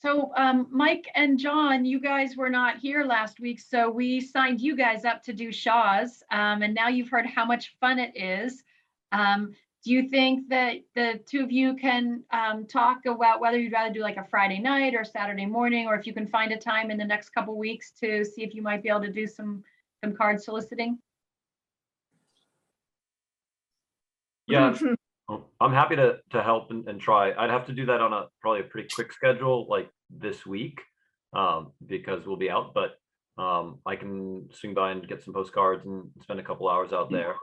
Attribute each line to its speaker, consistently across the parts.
Speaker 1: So Mike and John, you guys were not here last week, so we signed you guys up to do Shaw's, and now you've heard how much fun it is. Do you think that the two of you can talk about whether you'd rather do like a Friday night or Saturday morning, or if you can find a time in the next couple of weeks to see if you might be able to do some card soliciting?
Speaker 2: Yeah, I'm happy to help and try. I'd have to do that on probably a pretty quick schedule, like this week, because we'll be out. But I can swing by and get some postcards and spend a couple hours out there,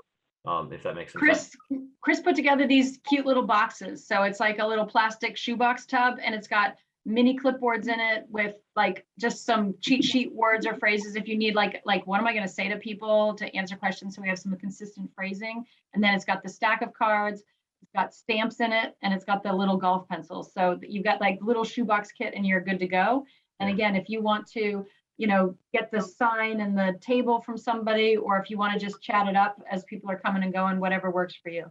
Speaker 2: if that makes sense.
Speaker 1: Chris put together these cute little boxes. So it's like a little plastic shoebox tub, and it's got mini clipboards in it with like just some cheat sheet words or phrases if you need like what am I going to say to people to answer questions, so we have some consistent phrasing. And then it's got the stack of cards, it's got stamps in it, and it's got the little golf pencils. So you've got like little shoebox kit and you're good to go. And again, if you want to, you know, get the sign and the table from somebody, or if you want to just chat it up as people are coming and going, whatever works for you.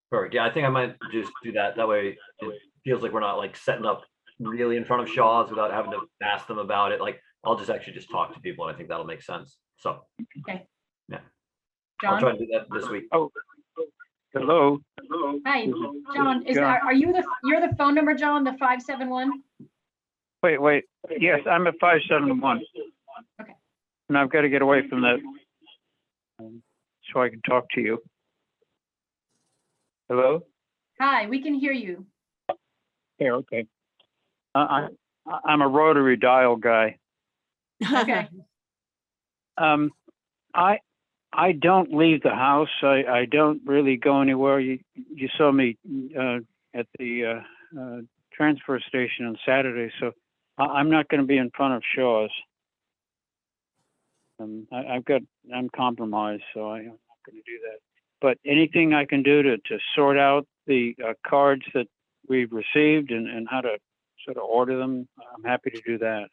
Speaker 2: Perfect. Yeah, I think I might just do that. That way it feels like we're not like setting up really in front of Shaw's without having to ask them about it. Like I'll just actually talk to people, and I think that'll make sense. So
Speaker 1: okay.
Speaker 2: Yeah.
Speaker 1: John?
Speaker 2: I'll try to do that this week.
Speaker 3: Oh, hello.
Speaker 1: Hi, John. You're the phone number, John, the 571?
Speaker 3: Wait. Yes, I'm at 571.
Speaker 1: Okay.
Speaker 3: And I've got to get away from that so I can talk to you. Hello?
Speaker 1: Hi, we can hear you.
Speaker 3: Yeah, okay. I'm a rotary dial guy.
Speaker 1: Okay.
Speaker 3: I don't leave the house. I don't really go anywhere. You saw me at the transfer station on Saturday, so I'm not going to be in front of Shaw's. I'm compromised, so I'm not going to do that. But anything I can do to sort out the cards that we've received and how to sort of order them, I'm happy to do that.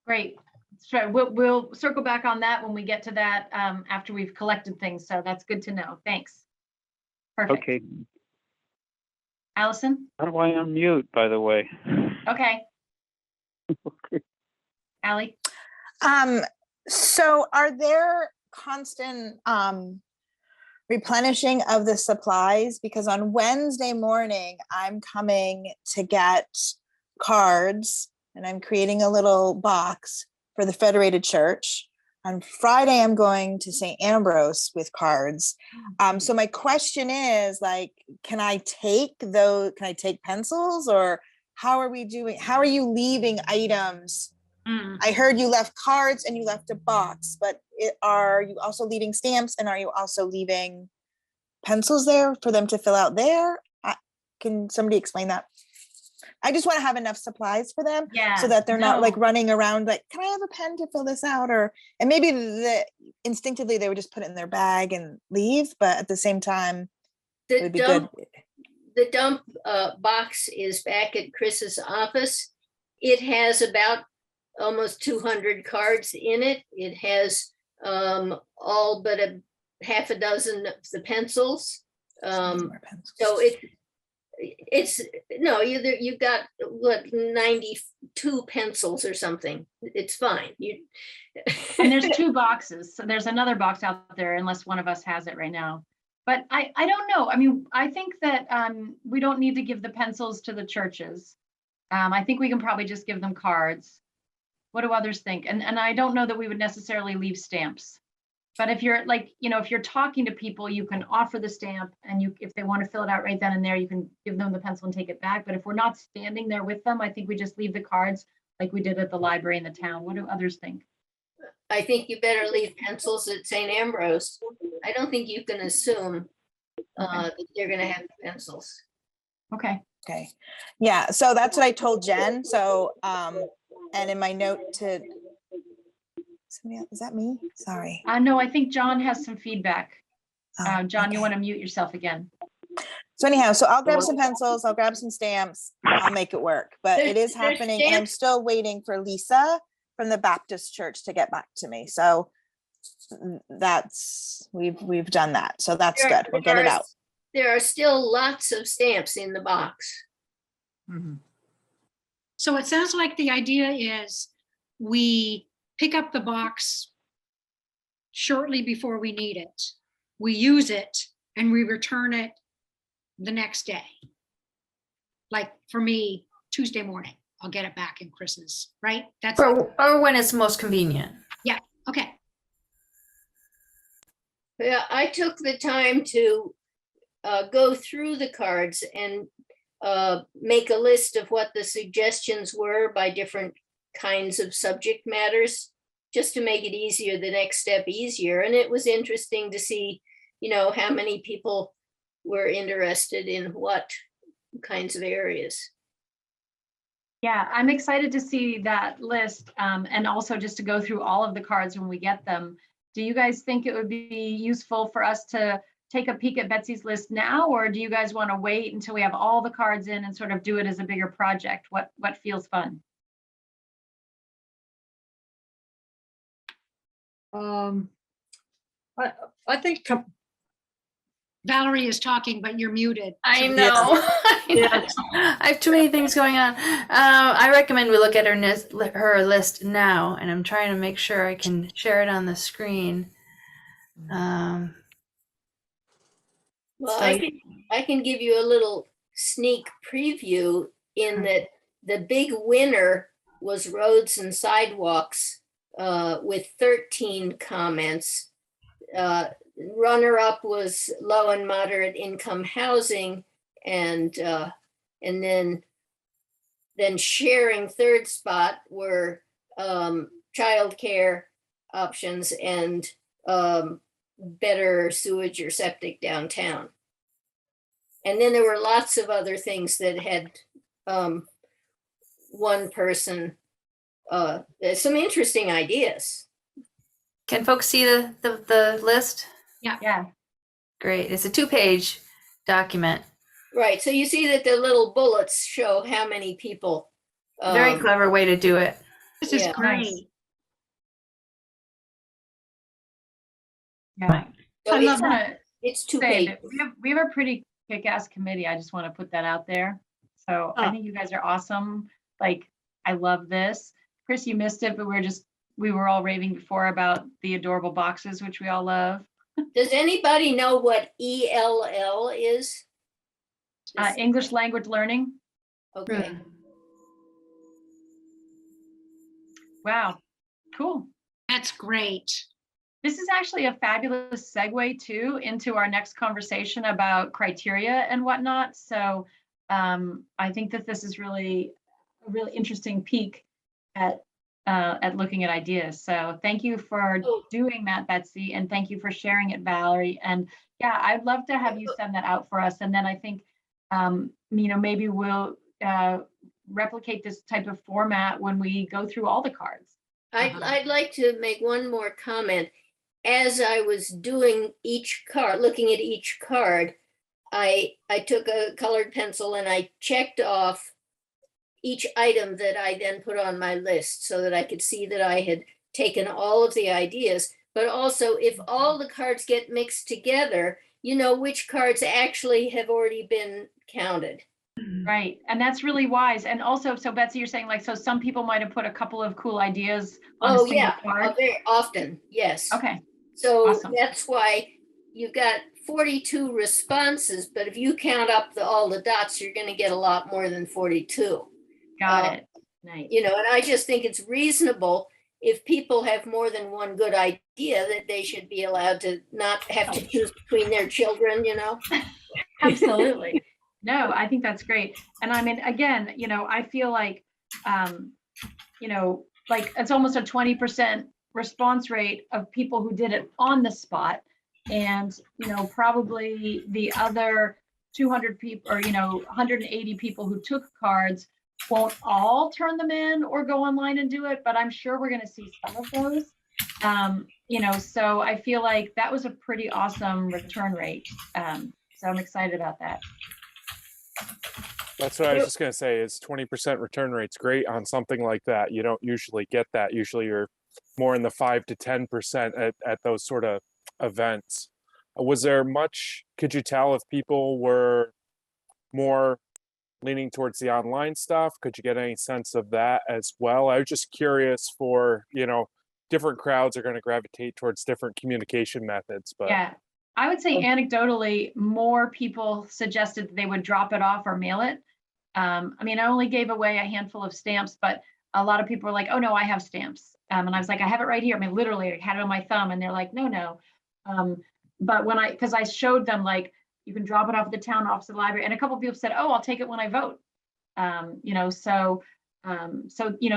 Speaker 1: Great. Sure. We'll circle back on that when we get to that after we've collected things. So that's good to know. Thanks. Perfect.
Speaker 3: Okay.
Speaker 1: Allison?
Speaker 3: How do I unmute, by the way?
Speaker 1: Okay.
Speaker 3: Okay.
Speaker 1: Allie?
Speaker 4: So are there constant replenishing of the supplies? Because on Wednesday morning, I'm coming to get cards, and I'm creating a little box for the Federated Church. On Friday, I'm going to St. Ambrose with cards. So my question is, like, can I take pencils, or how are you leaving items? I heard you left cards and you left a box, but are you also leaving stamps, and are you also leaving pencils there for them to fill out there? Can somebody explain that? I just want to have enough supplies for them, so that they're not like running around like, can I have a pen to fill this out? And maybe instinctively they would just put it in their bag and leave, but at the same time, it would be good.
Speaker 5: The dump box is back at Chris's office. It has about almost 200 cards in it. It has all but a half a dozen of the pencils. So you've got what, 92 pencils or something. It's fine.
Speaker 1: And there's 2 boxes. So there's another box out there, unless one of us has it right now. But I don't know. I mean, I think that we don't need to give the pencils to the churches. I think we can probably just give them cards. What do others think? And I don't know that we would necessarily leave stamps. But if you're like, if you're talking to people, you can offer the stamp, and if they want to fill it out right then and there, you can give them the pencil and take it back. But if we're not standing there with them, I think we just leave the cards like we did at the library in the town. What do others think?
Speaker 5: I think you better leave pencils at St. Ambrose. I don't think you can assume that they're going to have pencils.
Speaker 1: Okay.
Speaker 4: Okay. Yeah. So that's what I told Jen. So, and in my note to somebody else, is that me? Sorry.
Speaker 1: No, I think John has some feedback. John,
Speaker 4: okay.
Speaker 1: You want to mute yourself again?
Speaker 4: So anyhow, so I'll grab some pencils, I'll grab some stamps, I'll make it work. But it is happening, and I'm still waiting for Lisa from the Baptist Church to get back to me. So that's, we've done that. So that's good. We'll get it out.
Speaker 5: There are still lots of stamps in the box.
Speaker 1: Mm-hmm.
Speaker 6: So it sounds like the idea is we pick up the box shortly before we need it. We use it and we return it the next day. Like for me, Tuesday morning, I'll get it back in Chris's, right? That's
Speaker 7: Or when it's most convenient.
Speaker 6: okay.
Speaker 5: Yeah, I took the time to go through the cards and make a list of what the suggestions were by different kinds of subject matters, just to make it easier, the next step easier. And it was interesting to see, how many people were interested in what kinds of areas.
Speaker 1: Yeah, I'm excited to see that list, and also just to go through all of the cards when we get them. Do you guys think it would be useful for us to take a peek at Betsy's list now, or do you guys want to wait until we have all the cards in and sort of do it as a bigger project? What feels fun?
Speaker 8: I think
Speaker 6: Valerie is talking, but you're muted.
Speaker 7: I
Speaker 6: So-
Speaker 7: know.
Speaker 8: Yes.
Speaker 7: I have too many things going on. I recommend we look at her list now, and I'm trying to make sure I can share it on the screen.
Speaker 5: Well,
Speaker 7: So-
Speaker 5: I can give you a little sneak preview in that the big winner was roads and sidewalks with 13 comments. Runner-up was low and moderate income housing, and then sharing third spot were childcare options and better sewage or septic downtown. And then there were lots of other things that had one person, some interesting ideas.
Speaker 7: Can folks see the list?
Speaker 1: Yeah,
Speaker 7: Great. It's a 2-page document.
Speaker 5: Right, so you see that the little bullets show how many people.
Speaker 7: Very clever way to do it.
Speaker 6: This is
Speaker 5: Yeah.
Speaker 6: great.
Speaker 1: Nice. yeah.
Speaker 5: So
Speaker 6: I
Speaker 5: it's,
Speaker 6: love
Speaker 1: that.
Speaker 5: it's 2
Speaker 1: Say
Speaker 5: pages.
Speaker 1: that we have a pretty kick-ass committee. I just want to put that out there. So I
Speaker 6: Oh.
Speaker 1: think you guys are awesome. Like, I love this. Chris, you missed it, but we were all raving before about the adorable boxes, which we all love.
Speaker 5: Does anybody know what ELL is?
Speaker 1: English language learning.
Speaker 5: Okay,
Speaker 1: Wow, cool.
Speaker 6: That's great.
Speaker 1: This is actually a fabulous segue too into our next conversation about criteria and whatnot. So I think that this is really a really interesting peek at looking at ideas. So thank you for doing that, Betsy, and thank you for sharing it, Valerie. And yeah, I'd love to have you send that out for us. And then I think maybe we'll replicate this type of format when we go through all the cards.
Speaker 5: I'd like to make one more comment. As I was doing each card, looking at each card, I took a colored pencil and I checked off each item that I then put on my list so that I could see that I had taken all of the ideas. But also, if all the cards get mixed together, you know which cards actually have already been counted.
Speaker 1: Right. And that's really wise. And also, so Betsy, you're saying so some people might have put a couple of cool ideas on a
Speaker 5: Oh,
Speaker 1: single
Speaker 5: yeah,
Speaker 1: card.
Speaker 5: very often, yes.
Speaker 1: Okay.
Speaker 5: So
Speaker 1: Awesome.
Speaker 5: that's why you've got 42 responses, but if you count up all the dots, you're going to get a lot more than 42.
Speaker 1: Got it. Nice.
Speaker 5: And I just think it's reasonable if people have more than one good idea that they should be allowed to not have to choose between their children,
Speaker 1: Absolutely. No, I think that's great. And I mean, again, I feel like, like it's almost a 20% response rate of people who did it on the spot. And, probably the other 200 people or, 180 people who took cards won't all turn them in or go online and do it, but I'm sure we're going to see some of those. So I feel like that was a pretty awesome return rate. So I'm excited about that.
Speaker 9: That's what I was just going to say is 20% return rate's great on something like that. You don't usually get that. Usually you're more in the 5 to 10% at those sort of events. Was there much, could you tell if people were more leaning towards the online stuff? Could you get any sense of that as well? I was just curious for, different crowds are going to gravitate towards different communication methods, but
Speaker 1: Yeah, I would say anecdotally, more people suggested that they would drop it off or mail it. I mean, I only gave away a handful of stamps, but a lot of people were like, "Oh no, I have stamps." And I was like, "I have it right here." I mean, literally, I had it on my thumb, and they're like, "No, no." But because I showed them like you can drop it off at the town office of the library, and a couple of people said, "Oh, I'll take it when I vote."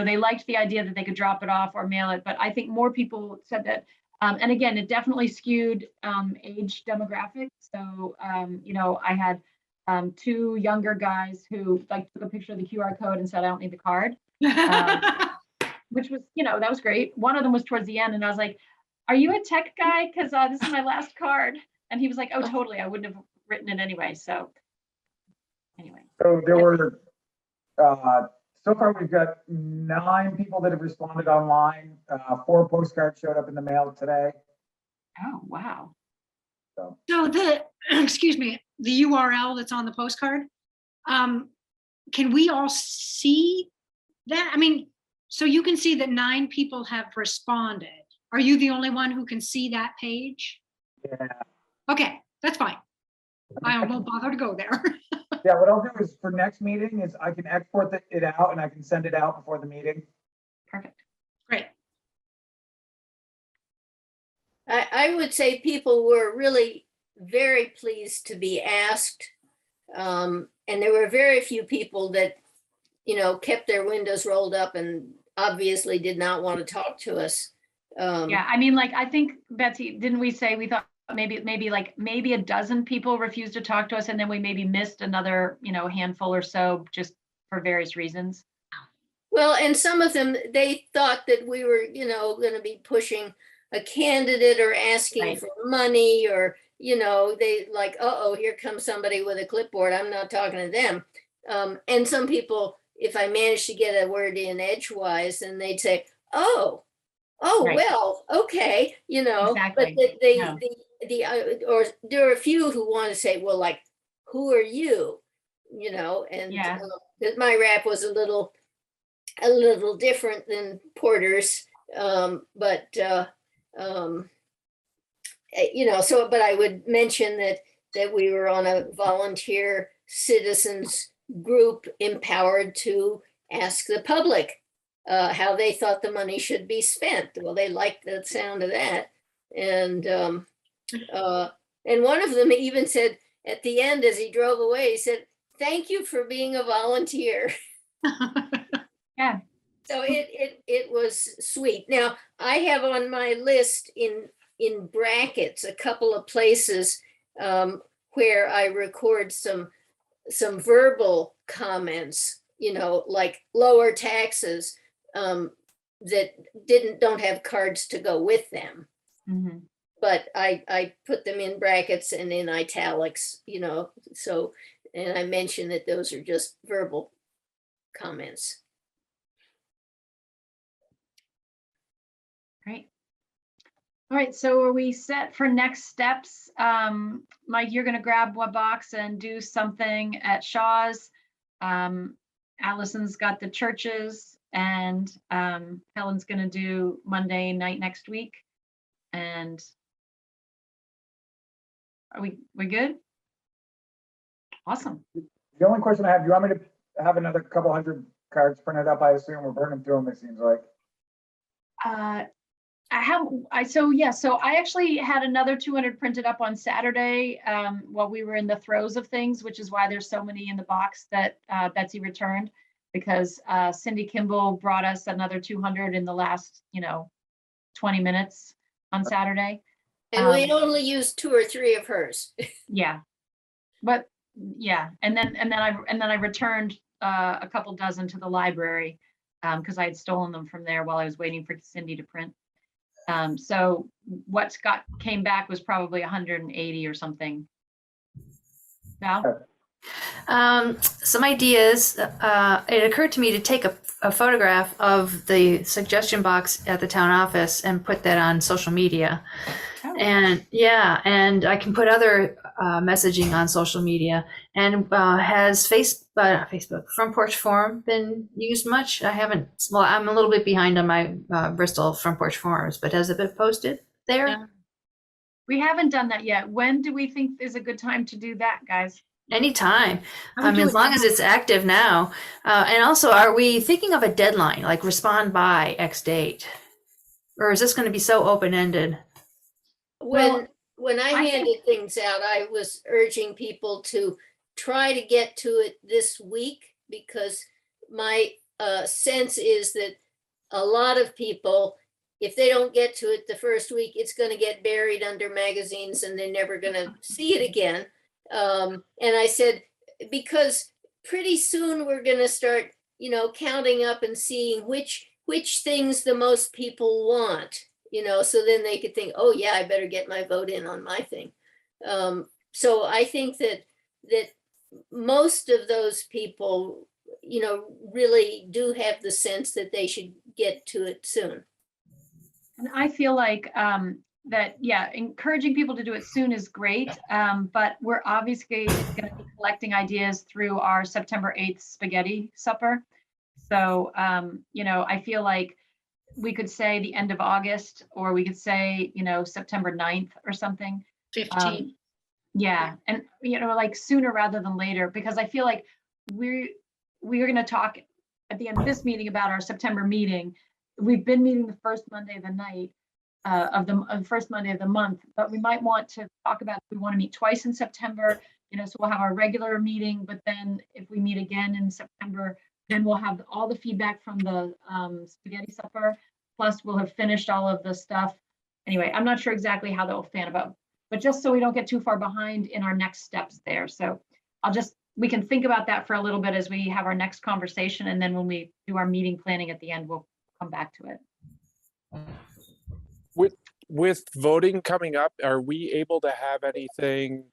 Speaker 1: They liked the idea that they could drop it off or mail it, but I think more people said that. And again, it definitely skewed age demographic. So, I had two younger guys who like took a picture of the QR code and said, "I don't need the card," which was, that was great. One of them was towards the end, and I was like, "Are you a tech guy? Because this is my last card." And he was like, "Oh, totally. I wouldn't have written it anyway." So anyway.
Speaker 10: So there were, so far we've got 9 people that have responded online. 4 postcards showed up in the mail today.
Speaker 1: Oh, wow.
Speaker 10: So
Speaker 6: So excuse me, the URL that's on the postcard, can we all see that? I mean, so you can see that 9 people have responded. Are you the only one who can see that page?
Speaker 10: yeah,
Speaker 6: Okay, that's fine. I won't bother to go there.
Speaker 10: yeah. What I'll do is for next meeting is I can export it out and I can send it out before the meeting.
Speaker 1: Perfect.
Speaker 6: Great.
Speaker 5: I would say people were really very pleased to be asked. And there were very few people that, kept their windows rolled up and obviously did not want to talk to us.
Speaker 1: Yeah, I mean, like, I think, Betsy, didn't we say we thought maybe a dozen people refused to talk to us, and then we maybe missed another, handful or so just for various reasons?
Speaker 5: Well, and some of them, they thought that we were, going to be pushing a candidate or asking
Speaker 1: Right.
Speaker 5: for money, or, they like, uh-oh, here comes somebody with a clipboard. I'm not talking to them. And some people, if I managed to get a word in edgewise, and they'd say, oh,
Speaker 1: Right.
Speaker 5: well, okay,
Speaker 1: Exactly.
Speaker 5: but
Speaker 1: Yeah.
Speaker 5: or there are a few who want to say, well, like, who are you? And
Speaker 1: Yeah.
Speaker 5: that my rap was a little different than Porter's, but but I would mention that we were on a volunteer citizens group empowered to ask the public how they thought the money should be spent. Well, they liked the sound of that. And one of them even said at the end, as he drove away, he said, "Thank you for being a volunteer."
Speaker 1: Yeah.
Speaker 5: So it was sweet. Now, I have on my list in brackets a couple of places where I record some verbal comments, like lower taxes that don't have cards to go with them.
Speaker 1: Mhm.
Speaker 5: But I put them in brackets and in italics, so, and I mentioned that those are just verbal comments.
Speaker 1: Great. All right, so are we set for next steps? Mike, you're gonna grab one box and do something at Shaw's. Allison's got the churches, and Helen's gonna do Monday night next week. And are we good? Awesome.
Speaker 10: The only question I have, do you want me to have another couple hundred cards printed up? I assume we're burning through them, it seems like.
Speaker 1: So I actually had another 200 printed up on Saturday while we were in the throes of things, which is why there's so many in the box that Betsy returned, because Cindy Kimball brought us another 200 in the last 20 minutes on Saturday.
Speaker 5: And we only used 2 or 3 of hers.
Speaker 1: Yeah, but yeah, and then I returned a couple dozen to the library because I had stolen them from there while I was waiting for Cindy to print. So what came back was probably 180 or something. Val?
Speaker 7: Some ideas. It occurred to me to take a photograph of the suggestion box at the town office and put that on social media.
Speaker 1: Oh.
Speaker 7: And yeah, and I can put other messaging on social media. And has Facebook Front Porch Forum been used much? I haven't. Well, I'm a little bit behind on my Bristol Front Porch Forums, but has it been posted there?
Speaker 1: Yeah. We haven't done that yet. When do we think is a good time to do that, guys?
Speaker 7: Anytime.
Speaker 1: I would
Speaker 7: I mean,
Speaker 1: do
Speaker 7: as
Speaker 1: it
Speaker 7: long
Speaker 1: now.
Speaker 7: as it's active now. And also, are we thinking of a deadline, like respond by X date? Or is this going to be so open-ended?
Speaker 1: Well,
Speaker 5: When I
Speaker 1: I think-
Speaker 5: handed things out, I was urging people to try to get to it this week, because my sense is that a lot of people, if they don't get to it the first week, it's going to get buried under magazines and they're never going to see it again. And I said, because pretty soon we're going to start, counting up and seeing which things the most people want, so then they could think, oh yeah, I better get my vote in on my thing. So I think that most of those people, really do have the sense that they should get to it soon.
Speaker 1: And I feel like that, yeah, encouraging people to do it soon is great. But we're obviously going to be collecting ideas through our September 8th spaghetti supper. So, I feel like we could say the end of August, or we could say, September 9th or something.
Speaker 6: 15.
Speaker 1: Yeah. And, like sooner rather than later, because I feel like we're going to talk at the end of this meeting about our September meeting. We've been meeting the first Monday of the night of the first Monday of the month, but we might want to talk about, we want to meet twice in September, so we'll have our regular meeting, but then if we meet again in September, then we'll have all the feedback from the spaghetti supper, plus we'll have finished all of the stuff. Anyway, I'm not sure exactly how that will fan about, but just so we don't get too far behind in our next steps there. So we can think about that for a little bit as we have our next conversation. And then when we do our meeting planning at the end, we'll come back to it.
Speaker 9: With voting coming up, are we able to have anything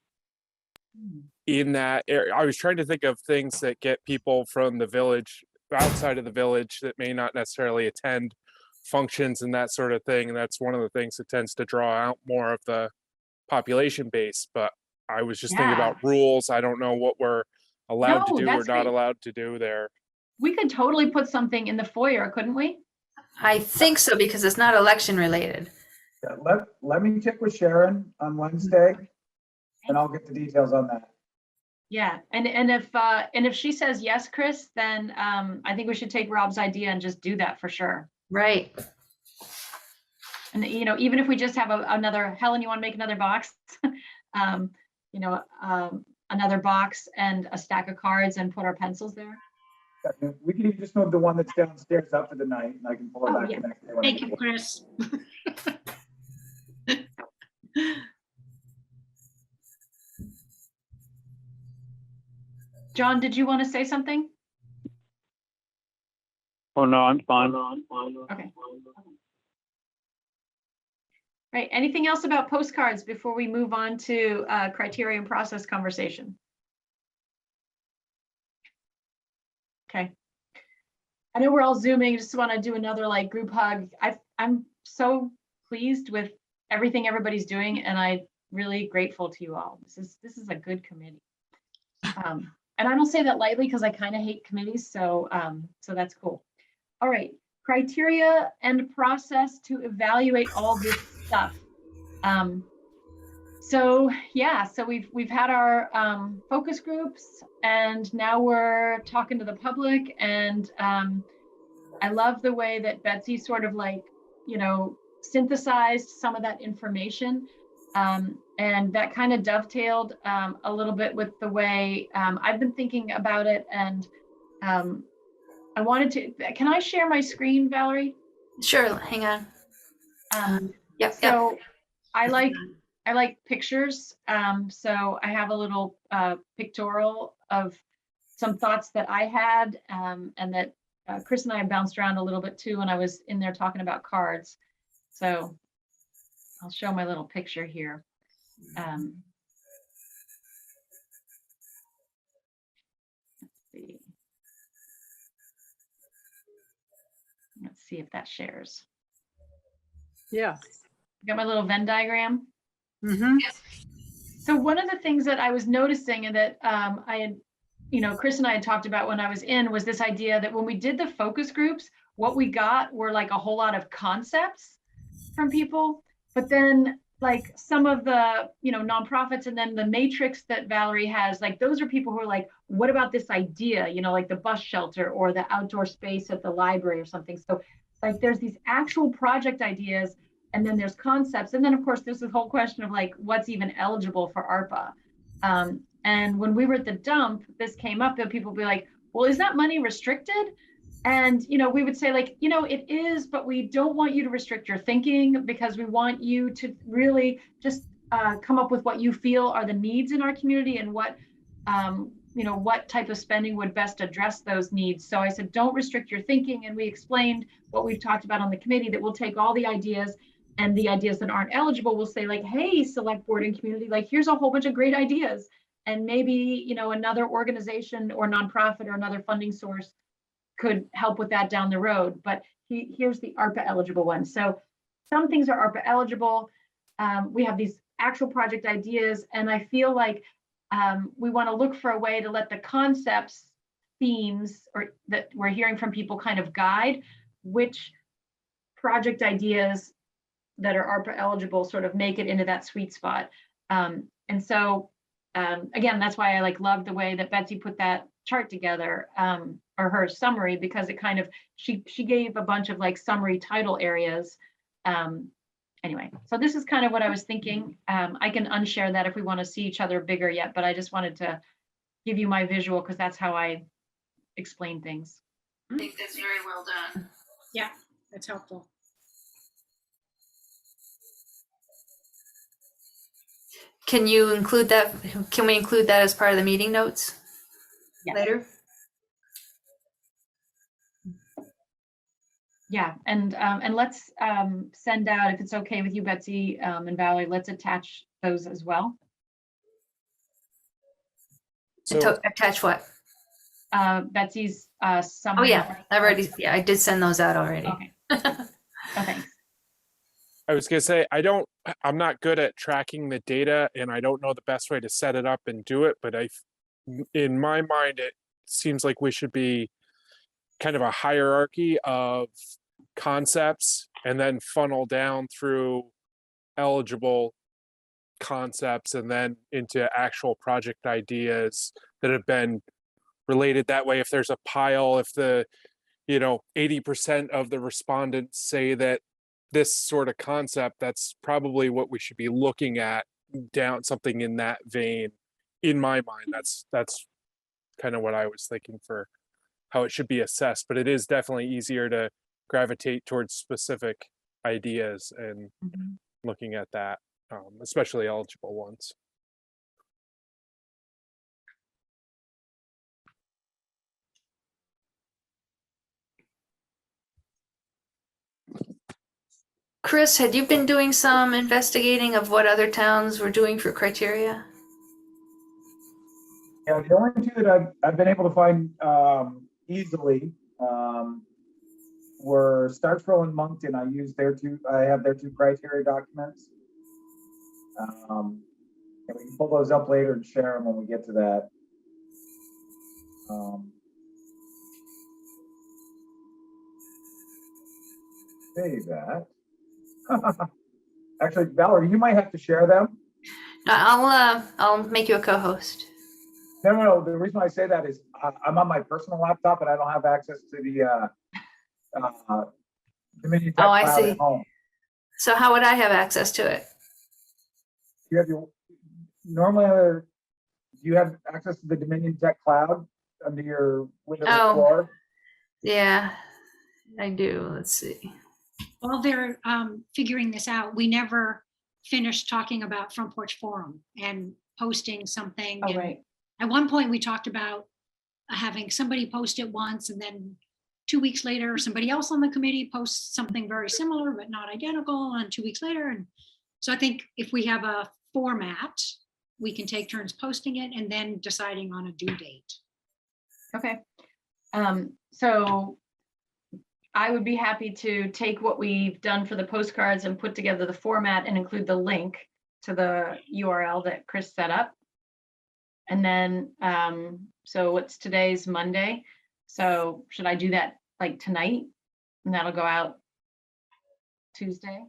Speaker 9: in that area? I was trying to think of things that get people from the village, outside of the village, that may not necessarily attend functions and that sort of thing. And that's one of the things that tends to draw out more of the population base. But I was just thinking about rules. I don't know what we're allowed to do or not allowed to do there.
Speaker 1: We could totally put something in the foyer, couldn't we?
Speaker 7: I think so, because it's not election related.
Speaker 10: Yeah, let me check with Sharon on Wednesday, and I'll get the details on that.
Speaker 1: Yeah, and if she says yes, Chris, then I think we should take Rob's idea and just do that for sure.
Speaker 7: Right.
Speaker 1: And even if we just have another, Helen, you want to make another box? Another box and a stack of cards and put our pencils there.
Speaker 10: We can even just move the one that's downstairs up for the night, and I can pull it back the next day.
Speaker 6: Thank you, Chris.
Speaker 1: John, did you want to say something?
Speaker 3: Oh, no, I'm fine.
Speaker 1: Okay. Right. Anything else about postcards before we move on to criteria and process conversation? Okay. I know we're all Zooming. Just want to do another group hug. I'm so pleased with everything everybody's doing, and I'm really grateful to you all. This is a good committee. And I don't say that lightly because I kind of hate committees, so that's cool. All right, criteria and process to evaluate all this stuff. So we've had our focus groups, and now we're talking to the public, and I love the way that Betsy sort of synthesized some of that information. And that kind of dovetailed a little bit with the way I've been thinking about it. And I wanted to, can I share my screen, Valerie?
Speaker 7: Sure, hang on. Yep.
Speaker 1: So I like pictures. So I have a little pictorial of some thoughts that I had and that Chris and I bounced around a little bit too when I was in there talking about cards. So I'll show my little picture here. Let's see. Let's see if that shares.
Speaker 8: Yeah.
Speaker 1: Got my little Venn diagram.
Speaker 8: Mm-hmm.
Speaker 1: So one of the things that I was noticing and that I had, Chris and I had talked about when I was in was this idea that when we did the focus groups, what we got were like a whole lot of concepts from people, but then like some of the, nonprofits and then the matrix that Valerie has, like those are people who are like, what about this idea, like the bus shelter or the outdoor space at the library or something. So like there's these actual project ideas and then there's concepts. And then of course, there's this whole question of like, what's even eligible for ARPA? And when we were at the dump, this came up that people would be like, well, is that money restricted? And, we would say like, it is, but we don't want you to restrict your thinking because we want you to really just come up with what you feel are the needs in our community and what, what type of spending would best address those needs. So I said, don't restrict your thinking. And we explained what we've talked about on the committee, that we'll take all the ideas and the ideas that aren't eligible, we'll say like, hey, select board and community, like here's a whole bunch of great ideas. And maybe, another organization or nonprofit or another funding source could help with that down the road. But here's the ARPA eligible one. So some things are ARPA eligible. We have these actual project ideas. And I feel like we want to look for a way to let the concepts, themes, or that we're hearing from people kind of guide which project ideas that are ARPA eligible sort of make it into that sweet spot. And so again, that's why I like love the way that Betsy put that chart together, or her summary, because it kind of, she gave a bunch of like summary title areas. Anyway, so this is kind of what I was thinking. I can unshare that if we want to see each other bigger yet, but I just wanted to give you my visual because that's how I explain things.
Speaker 7: I think that's very well done.
Speaker 6: Yeah, that's helpful.
Speaker 7: Can you include that? Can we include that as part of the meeting notes later?
Speaker 1: Yeah, and let's send out, if it's okay with you, Betsy and Valerie, let's attach those as well.
Speaker 9: So
Speaker 7: Attach what?
Speaker 1: Betsy's
Speaker 7: Oh
Speaker 1: summary.
Speaker 7: yeah, I did send those out already.
Speaker 1: Okay. Oh, thanks.
Speaker 9: I was gonna say, I'm not good at tracking the data and I don't know the best way to set it up and do it, but in my mind, it seems like we should be kind of a hierarchy of concepts and then funnel down through eligible concepts and then into actual project ideas that have been related. That way, if there's a pile, if the 80% of the respondents say that this sort of concept, that's probably what we should be looking at, down something in that vein. In my mind, that's kind of what I was thinking for how it should be assessed, but it is definitely easier to gravitate towards specific ideas and looking at that, especially eligible ones.
Speaker 7: Chris, had you been doing some investigating of what other towns were doing for criteria?
Speaker 10: Yeah, the only two that I've been able to find easily were Starkville and Moncton. I have their two criteria documents. And we can pull those up later and share them when we get to that. Save that. Actually, Valerie, you might have to share them.
Speaker 7: I'll make you a co-host.
Speaker 10: No. The reason I say that is I'm on my personal laptop and I don't have access to the Dominion Tech
Speaker 7: I
Speaker 10: Cloud
Speaker 7: see.
Speaker 10: at home.
Speaker 7: So how would I have access to it?
Speaker 10: You have do you have access to the Dominion Tech Cloud under your Windows Explorer?
Speaker 7: Yeah, I do. Let's see.
Speaker 6: While they're figuring this out, we never finished talking about Front Porch Forum and posting something.
Speaker 1: Oh,
Speaker 6: And
Speaker 1: right.
Speaker 6: at one point, we talked about having somebody post it once, and then 2 weeks later, somebody else on the committee posts something very similar but not identical, and 2 weeks later. And so I think if we have a format, we can take turns posting it and then deciding on a due date.
Speaker 1: Okay. So I would be happy to take what we've done for the postcards and put together the format and include the link to the URL that Chris set up. And then, so what's today's Monday? So should I do that like tonight? And that'll go out Tuesday.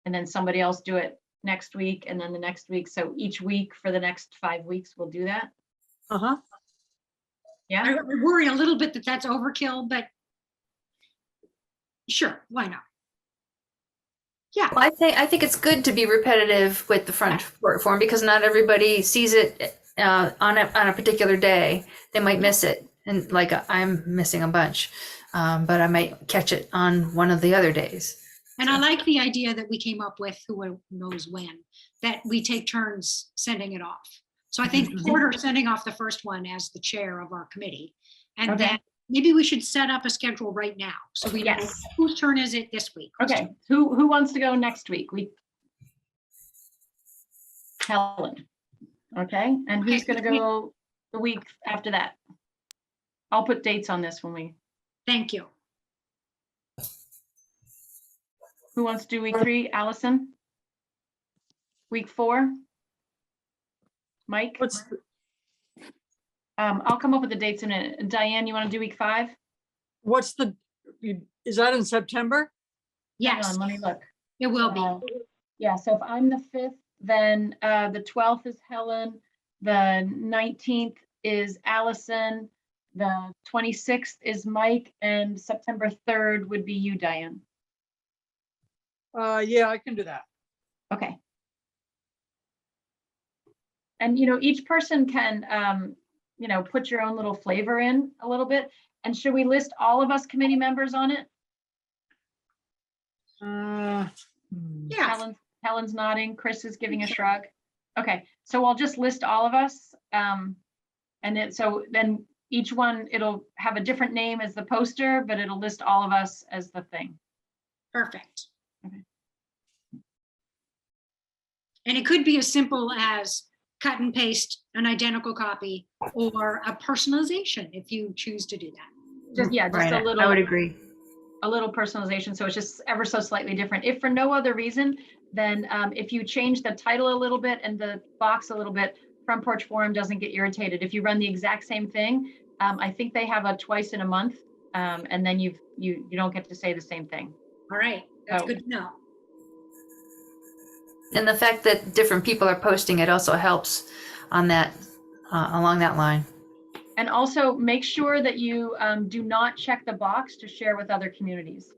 Speaker 1: And then somebody else do it next week and then the next week. So each week for the next 5 weeks, we'll do that.
Speaker 8: Uh-huh.
Speaker 1: Yeah.
Speaker 6: I worry a little bit that that's overkill, but sure, why not? Yeah,
Speaker 7: Well, I think it's good to be repetitive with the front form because not everybody sees it on a particular day. They might miss it, and like I'm missing a bunch, but I might catch it on one of the other days.
Speaker 6: and I like the idea that we came up with, who knows when, that we take turns sending it off. So I think Porter sending off the first one as the chair of our committee. And
Speaker 1: Okay.
Speaker 6: then maybe we should set up a schedule right now. So we know
Speaker 1: Yes.
Speaker 6: whose turn is it this week.
Speaker 1: Okay. Who wants to go next week? Helen. Okay. And who's
Speaker 6: Okay.
Speaker 1: going to go the week after that? I'll put dates on this when we.
Speaker 6: Thank you.
Speaker 1: Who wants to do week 3? Allison? Week 4? Mike?
Speaker 8: What's,
Speaker 1: I'll come up with the dates in a minute. Diane, you want to do week 5?
Speaker 8: what's the, is that in September?
Speaker 1: Hang
Speaker 6: Yes,
Speaker 1: on, let me look.
Speaker 6: it will be.
Speaker 1: Yeah, so if I'm the 5th, then the 12th is Helen, the 19th is Allison, the 26th is Mike, and September 3rd would be you, Diane.
Speaker 8: Yeah, I can do that.
Speaker 1: Okay. And, each person can, put your own little flavor in a little bit. And should we list all of us committee members on it?
Speaker 6: Yeah,
Speaker 1: Helen's nodding, Chris is giving a shrug. Okay, so I'll just list all of us. So then each one, it'll have a different name as the poster, but it'll list all of us as the thing.
Speaker 6: perfect.
Speaker 1: Okay.
Speaker 6: And it could be as simple as cut and paste an identical copy or a personalization if you choose to do that.
Speaker 1: Just
Speaker 7: Right,
Speaker 1: a little.
Speaker 7: I would agree.
Speaker 1: A little personalization, so it's just ever so slightly different. If for no other reason, then if you change the title a little bit and the box a little bit, Front Porch Forum doesn't get irritated. If you run the exact same thing, I think they have a twice in a month, and then you don't get to say the same thing.
Speaker 6: All right, that's
Speaker 1: Oh.
Speaker 6: good to know.
Speaker 7: And the fact that different people are posting it also helps on that, along that line.
Speaker 1: And also make sure that you do not check the box to share with other communities.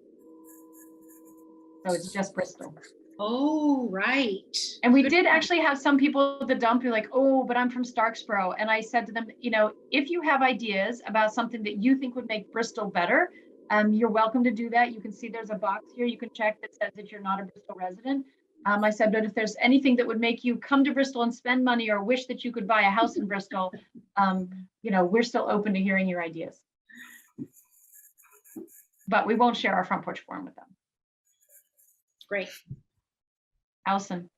Speaker 1: So it's just Bristol.
Speaker 6: Oh, right.
Speaker 1: And we did actually have some people at the dump who are like, oh, but I'm from Starksboro. And I said to them, if you have ideas about something that you think would make Bristol better, you're welcome to do that. You can see there's a box here you can check that says that you're not a Bristol resident. I said, but if there's anything that would make you come to Bristol and spend money or wish that you could buy a house in Bristol, we're still open to hearing your ideas. But we won't share our Front Porch Forum with them.
Speaker 6: Great.
Speaker 1: Allison.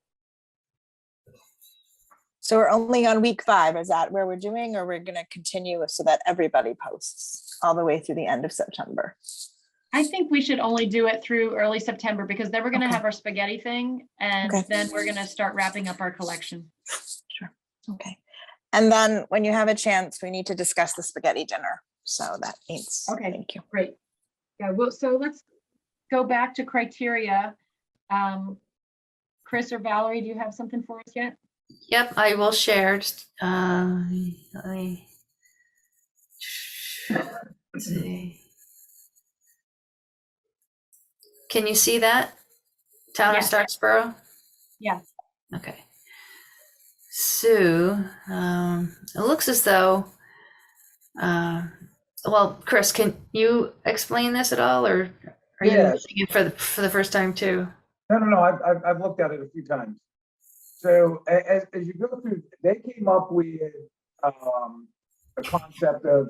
Speaker 4: So we're only on week 5. Is that where we're doing, or we're going to continue so that everybody posts all the way through the end of September?
Speaker 1: I think we should only do it through early September because then we're going to
Speaker 4: Okay.
Speaker 1: have our spaghetti thing and
Speaker 4: Okay.
Speaker 1: then we're going to start wrapping up our collection.
Speaker 4: Sure. Okay. And then when you have a chance, we need to discuss the spaghetti dinner. So that means,
Speaker 1: Okay.
Speaker 4: thank you.
Speaker 1: Great. Yeah, well, so let's go back to criteria. Chris or Valerie, do you have something for us yet?
Speaker 7: Yep, I will share. Let me see. Can you see that? Town
Speaker 1: Yes.
Speaker 7: of Starksboro?
Speaker 1: Yeah.
Speaker 7: Okay. So, it looks as though, well, Chris, can you explain this at all, or are you
Speaker 10: Yeah.
Speaker 7: using it for the first time too?
Speaker 10: No. I've looked at it a few times. So as you go through, they came up with a concept of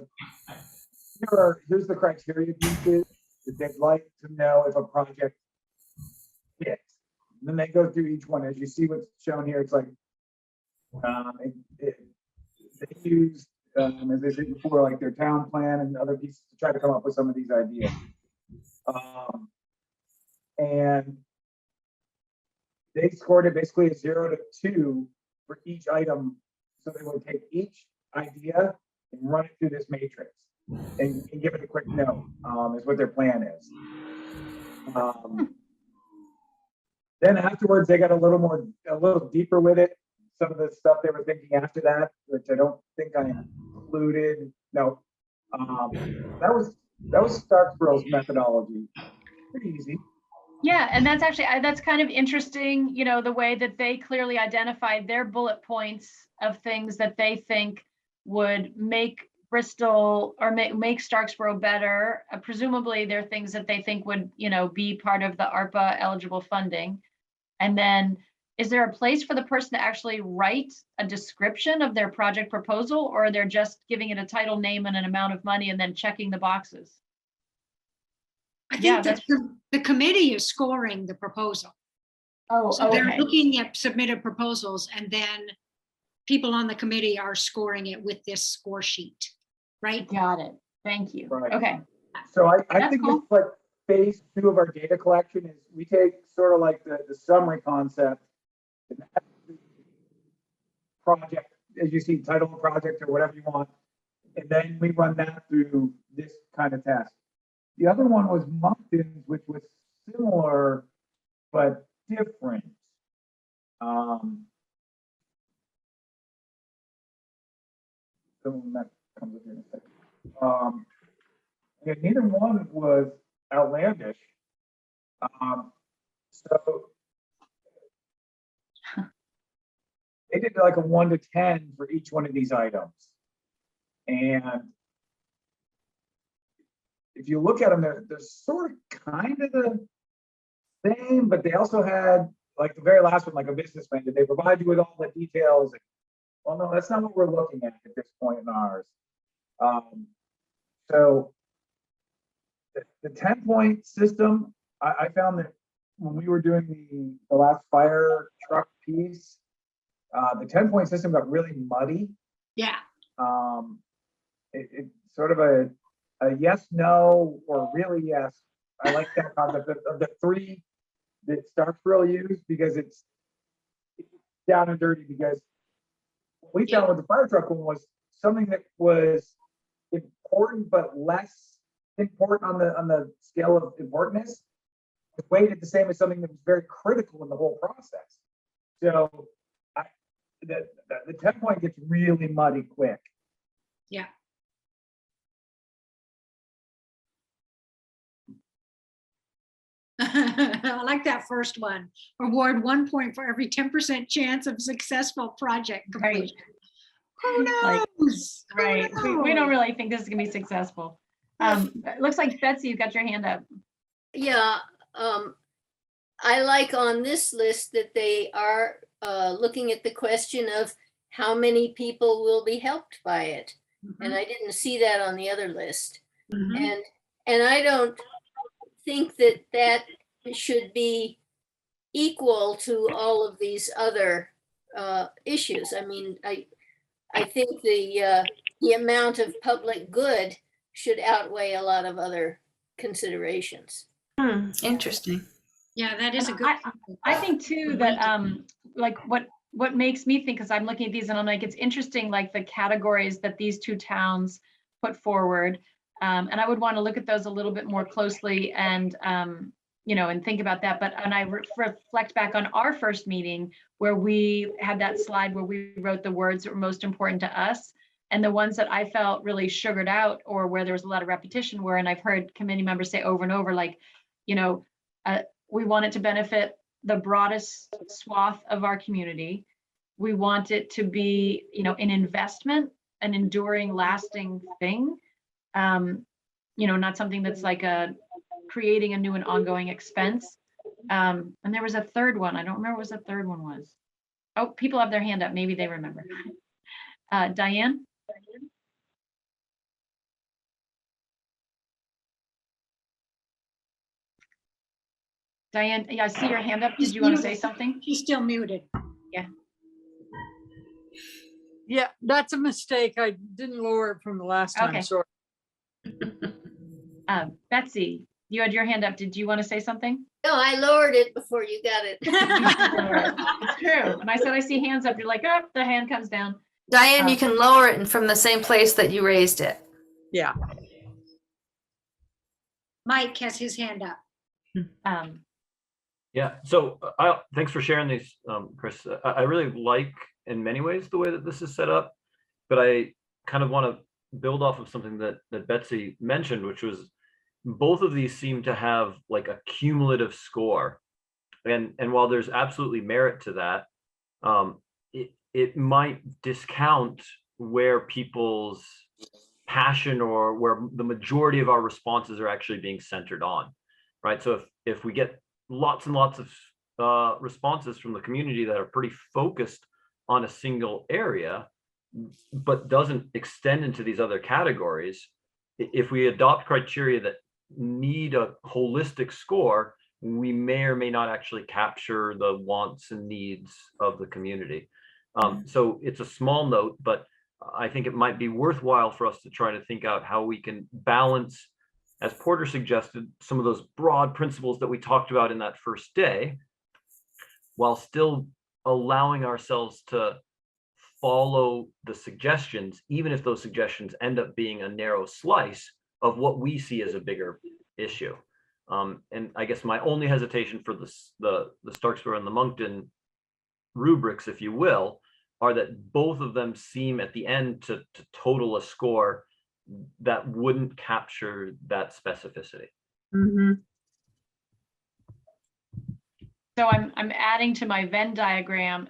Speaker 10: here's the criteria pieces that they'd like to know if a project fits. And then they go through each one. As you see what's shown here, it's like they use, as I said before, like their town plan and other pieces to try to come up with some of these ideas. And they scored it basically a 0 to 2 for each item. So they would take each idea and run it through this matrix and give it a quick note, is what their plan is. Then afterwards, they got a little deeper with it. Some of the stuff they were thinking after that, which I don't think I included. No, that was Starkville's methodology. Pretty easy.
Speaker 1: Yeah, and that's actually, that's kind of interesting, you know, the way that they clearly identified their bullet points of things that they think would make Bristol or make Starksboro better. Presumably they're things that they think would, you know, be part of the ARPA eligible funding. And then is there a place for the person to actually write a description of their project proposal, or they're just giving it a title, name, and an amount of money and then checking the boxes?
Speaker 6: I
Speaker 1: Yeah,
Speaker 6: think that the committee is scoring the proposal.
Speaker 1: Oh,
Speaker 6: So they're
Speaker 1: okay.
Speaker 6: looking at submitted proposals, and then people on the committee are scoring it with this score sheet, right?
Speaker 1: Got it. Thank you.
Speaker 10: Right.
Speaker 1: Okay.
Speaker 10: So I
Speaker 1: That's
Speaker 10: think
Speaker 1: cool.
Speaker 10: it's like phase 2 of our data collection is we take sort of like the summary concept, project, as you see, title of project or whatever you want, and then we run that through this kind of test. The other one was Moncton's, which was similar but different. So that comes up here in a second. Yeah, neither one was outlandish. So they did like a 1 to 10 for each one of these items. And if you look at them, they're sort of kind of the same, but they also had like the very last one, like a business plan. Did they provide you with all the details? Well, no, that's not what we're looking at this point in ours. So the 10-point system, I found that when we were doing the last fire truck piece, the 10-point system got really muddy.
Speaker 6: Yeah.
Speaker 10: It's sort of a yes, no, or really yes. I like that concept of the 3 that Starkville used, because it's down and dirty. Because what we found with the fire truck one was something that was important but less important on the scale of importance, was weighted the same as something that was very critical in the whole process. So the 10-point gets really muddy quick.
Speaker 6: Yeah. I like that first one. Award 1 point for every 10% chance of successful project completion. Who knows?
Speaker 1: Right. We don't really think this is gonna be successful. It looks like Betsy, you've got your hand up.
Speaker 5: Yeah, I like on this list that they are looking at the question of how many people will be helped by it. And I didn't see that on the other list. And I don't think that that should be equal to all of these other issues. I mean, I think the amount of public good should outweigh a lot of other considerations.
Speaker 7: Interesting.
Speaker 6: Yeah, that is a good.
Speaker 1: I think too that like what makes me think, because I'm looking at these and I'm like, it's interesting, like the categories that these 2 towns put forward. And I would want to look at those a little bit more closely and you know, and think about that. But and I reflect back on our first meeting where we had that slide where we wrote the words that were most important to us. And the ones that I felt really sugared out or where there was a lot of repetition were, and I've heard committee members say over and over, like, you know, we want it to benefit the broadest swath of our community. We want it to be, you know, an investment, an enduring, lasting thing. You know, not something that's like creating a new and ongoing expense. And there was a third one. I don't remember what the third one was. Oh, people have their hand up. Maybe they remember. Diane? Diane, yeah, I see your hand up. Did you want to say something?
Speaker 6: She's still muted.
Speaker 8: Yeah, that's a mistake. I didn't lower it from the last time.
Speaker 1: Okay.
Speaker 8: Sorry.
Speaker 1: Betsy, you had your hand up. Did you want to say something?
Speaker 5: No, I lowered it before you got it.
Speaker 1: It's true. When I said I see hands up, you're like, oh, the hand comes down.
Speaker 7: Diane, you can lower it from the same place that you raised it.
Speaker 8: Yeah.
Speaker 6: Mike has his hand up.
Speaker 2: Yeah, so thanks for sharing these, Chris. I really like in many ways the way that this is set up, but I kind of want to build off of something that Betsy mentioned, which was both of these seem to have like a cumulative score. And while there's absolutely merit to that, it might discount where people's passion or where the majority of our responses are actually being centered on, right? So if we get lots and lots of responses from the community that are pretty focused on a single area, but doesn't extend into these other categories, if we adopt criteria that need a holistic score, we may or may not actually capture the wants and needs of the community. So it's a small note, but I think it might be worthwhile for us to try to think out how we can balance, as Porter suggested, some of those broad principles that we talked about in that first day, while still allowing ourselves to follow the suggestions, even if those suggestions end up being a narrow slice of what we see as a bigger issue. And I guess my only hesitation for the Starksboro and the Moncton rubrics, if you will, are that both of them seem at the end to total a score that wouldn't capture that specificity.
Speaker 7: Mm-hmm.
Speaker 1: So I'm adding to my Venn diagram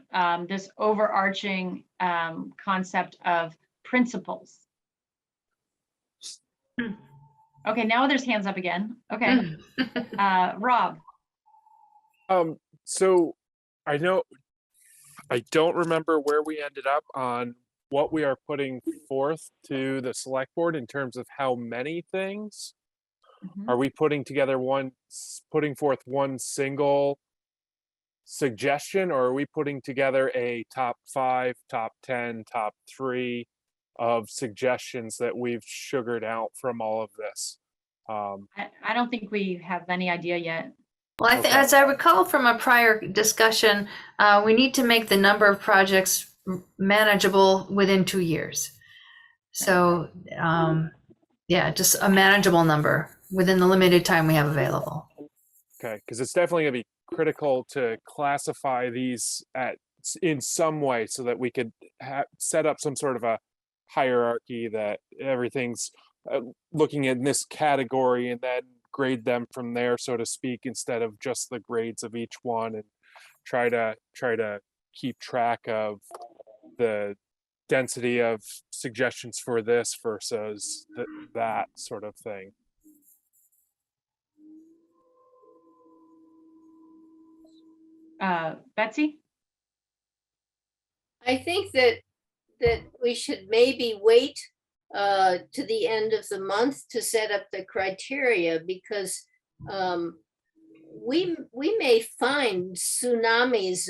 Speaker 1: this overarching concept of principles. Okay, now there's hands up again. Okay, Rob.
Speaker 9: So I don't remember where we ended up on what we are putting forth to the select board in terms of how many things. Are we putting forth one single suggestion, or are we putting together a top 5, top 10, top 3 of suggestions that we've sugared out from all of this?
Speaker 1: I don't think we have any idea yet.
Speaker 7: Well, I think, as I recall from a prior discussion, we need to make the number of projects manageable within 2 years. So, yeah, just a manageable number within the limited time we have available.
Speaker 9: Okay, because it's definitely going to be critical to classify these in some way so that we could set up some sort of a hierarchy that everything's looking in this category and then grade them from there, so to speak, instead of just the grades of each one, and try to keep track of the density of suggestions for this versus that sort of thing.
Speaker 1: Betsy?
Speaker 5: I think that we should maybe wait to the end of the month to set up the criteria, because we may find tsunamis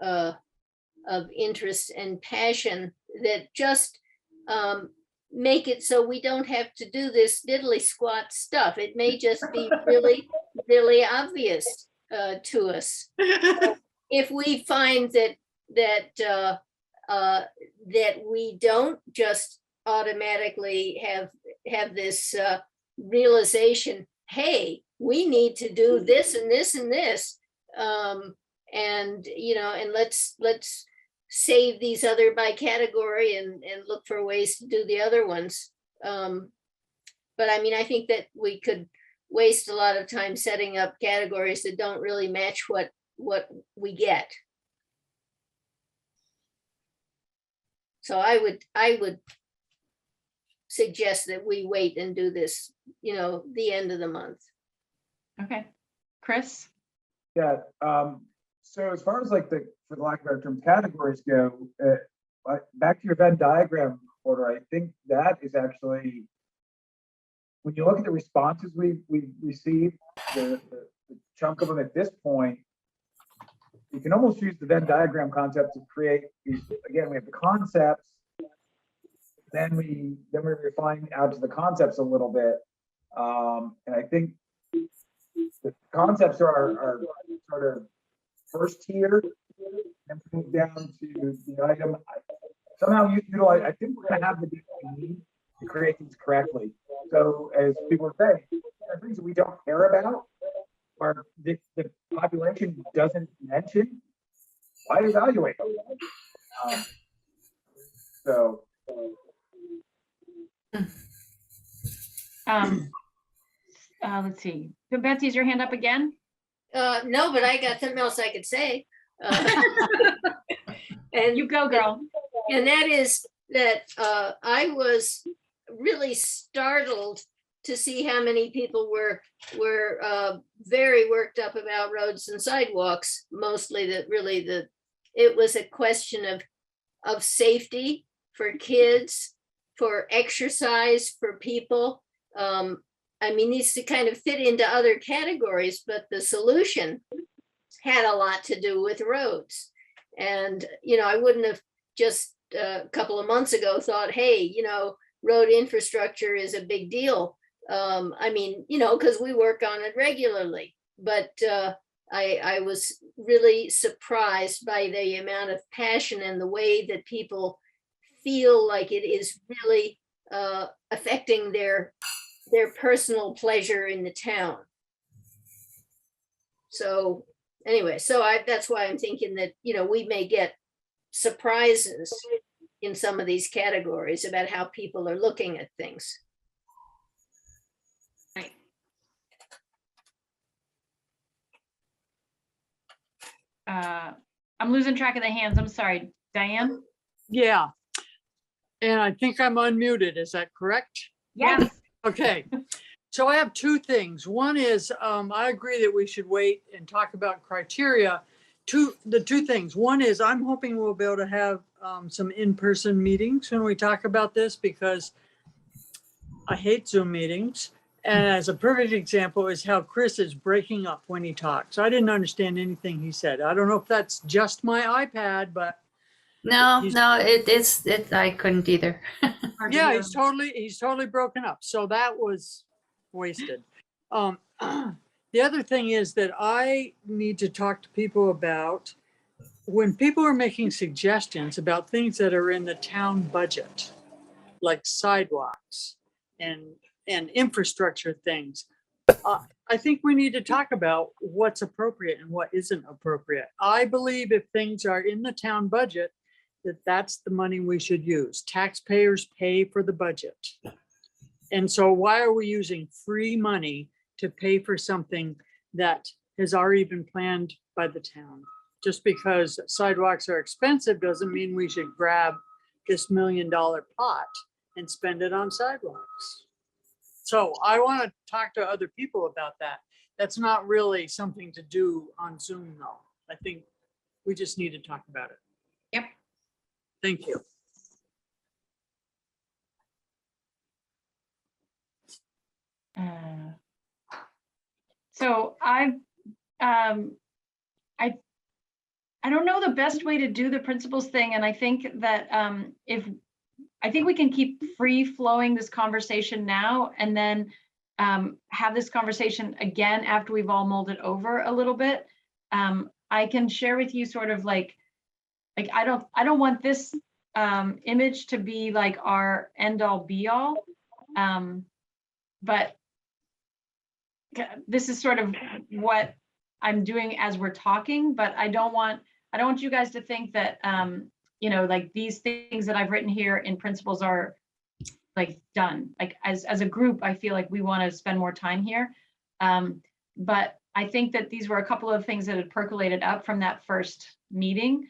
Speaker 5: of interest and passion that just make it so we don't have to do this diddly squat stuff. It may just be really, really obvious to us. If we find that we don't just automatically have this realization, hey, we need to do this and this and this, and let's save these other by category and look for ways to do the other ones. But I mean, I think that we could waste a lot of time setting up categories that don't really match what we get. So I would suggest that we wait and do this, the end of the month.
Speaker 1: Okay, Chris?
Speaker 10: Yeah, so as far as like for the lack of a better term, categories go, back to your Venn diagram order, I think that is actually, when you look at the responses we've received, the chunk of them at this point, you can almost use the Venn diagram concept to create these. Again, we have the concepts, then we refine out to the concepts a little bit, and I think concepts are sort of first tier and move down to the item. Somehow utilize, I think we're gonna have the data we need to create these correctly. So as people are saying, there are things that we don't care about or the population doesn't mention, why evaluate them? So.
Speaker 1: Let's see. So Betsy, is your hand up again?
Speaker 5: No, but I got something else I could say. And
Speaker 1: You go, girl.
Speaker 5: And that is that I was really startled to see how many people were very worked up about roads and sidewalks. Mostly it was a question of safety for kids, for exercise for people. I mean, needs to kind of fit into other categories, but the solution had a lot to do with roads. And, I wouldn't have just a couple of months ago thought, hey, road infrastructure is a big deal. I mean, because we work on it regularly, but I was really surprised by the amount of passion and the way that people feel like it is really affecting their personal pleasure in the town. So anyway, that's why I'm thinking that, we may get surprises in some of these categories about how people are looking at things.
Speaker 1: Right. I'm losing track of the hands. I'm sorry. Diane?
Speaker 8: Yeah. And I think I'm unmuted. Is that correct?
Speaker 1: Yes.
Speaker 8: Okay. So I have two things. One is I agree that we should wait and talk about criteria. The two things. One is I'm hoping we'll be able to have some in-person meetings when we talk about this, because I hate Zoom meetings. And as a perfect example is how Chris is breaking up when he talks. I didn't understand anything he said. I don't know if that's just my iPad, but
Speaker 7: No, it's I couldn't either.
Speaker 8: yeah, he's totally broken up. So that was wasted. The other thing is that I need to talk to people about when people are making suggestions about things that are in the town budget, like sidewalks and infrastructure things. I think we need to talk about what's appropriate and what isn't appropriate. I believe if things are in the town budget, that's the money we should use. Taxpayers pay for the budget. And so why are we using free money to pay for something that has already been planned by the town? Just because sidewalks are expensive doesn't mean we should grab this $1 million pot and spend it on sidewalks. So I want to talk to other people about that. That's not really something to do on Zoom though. I think we just need to talk about it.
Speaker 1: Yep.
Speaker 8: Thank you.
Speaker 1: So I don't know the best way to do the principles thing, and I think that I think we can keep free flowing this conversation now, and then have this conversation again after we've all mulled it over a little bit. I can share with you sort of like I don't want this image to be like our end all be all, but this is sort of what I'm doing as we're talking. But I don't want you guys to think that like these things that I've written here in principles are like done. Like as a group, I feel like we want to spend more time here. But I think that these were a couple of things that had percolated up from that first meeting.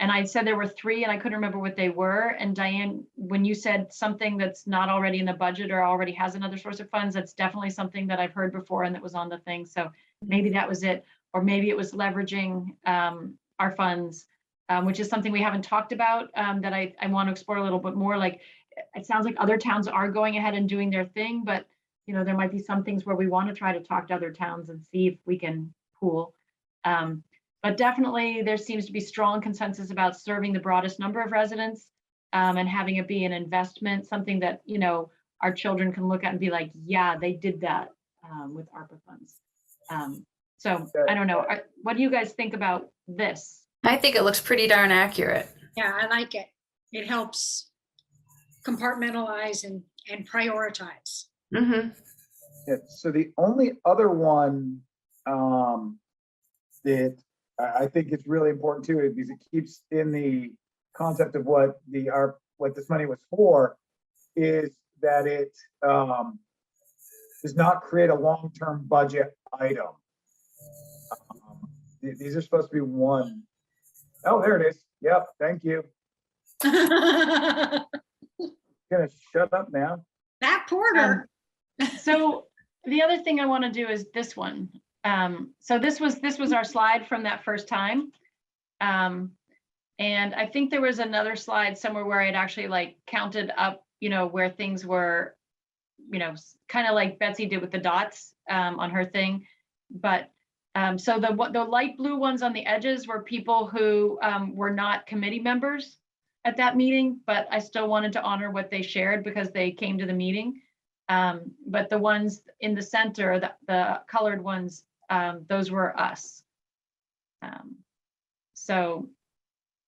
Speaker 1: And I said there were 3 and I couldn't remember what they were. And Diane, when you said something that's not already in the budget or already has another source of funds, that's definitely something that I've heard before and that was on the thing. So maybe that was it. Or maybe it was leveraging our funds, which is something we haven't talked about that I want to explore a little bit more. Like, it sounds like other towns are going ahead and doing their thing, but there might be some things where we want to try to talk to other towns and see if we can pool. But definitely there seems to be strong consensus about serving the broadest number of residents and having it be an investment, something that, our children can look at and be like, yeah, they did that. with ARPA funds. So I don't know. What do you guys think about this?
Speaker 7: I think it looks pretty darn accurate.
Speaker 6: Yeah, I like it. It helps compartmentalize and prioritize.
Speaker 7: Mm-hmm.
Speaker 10: Yeah, so the only other one that I think is really important too, because it keeps in the concept of what this money was for, is that it does not create a long-term budget item. These are supposed to be one. Oh, there it is. Yep, thank you. Gonna shut up now.
Speaker 6: That Porter.
Speaker 1: So the other thing I want to do is this one. So this was our slide from that first time. And I think there was another slide somewhere where I'd actually like counted up, where things were, kind of like Betsy did with the dots on her thing. But so the light blue ones on the edges were people who were not committee members at that meeting, but I still wanted to honor what they shared because they came to the meeting. But the ones in the center, the colored ones, those were us. So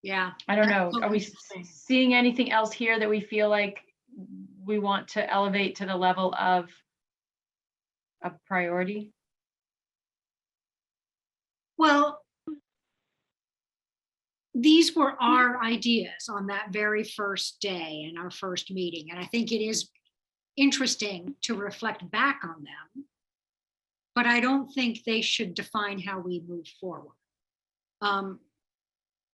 Speaker 6: Yeah.
Speaker 1: I don't know.
Speaker 6: That's so
Speaker 1: Are we
Speaker 6: interesting.
Speaker 1: seeing anything else here that we feel like we want to elevate to the level of a priority?
Speaker 6: Well, these were our ideas on that very first day in our first meeting. And I think it is interesting to reflect back on them, but I don't think they should define how we move forward.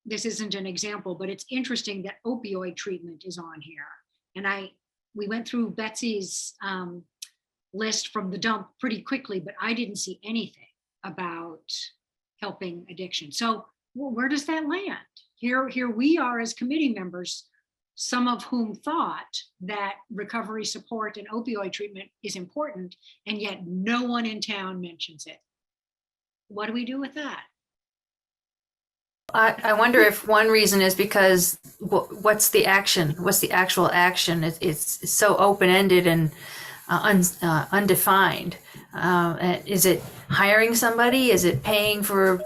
Speaker 6: This isn't an example, but it's interesting that opioid treatment is on here. And we went through Betsy's list from the dump pretty quickly, but I didn't see anything about helping addiction. So where does that land? Here we are as committee members, some of whom thought that recovery support and opioid treatment is important, and yet no one in town mentions it. What do we do with that?
Speaker 7: I wonder if one reason is because what's the action? What's the actual action? It's so open-ended and undefined. Is it hiring somebody? Is it paying for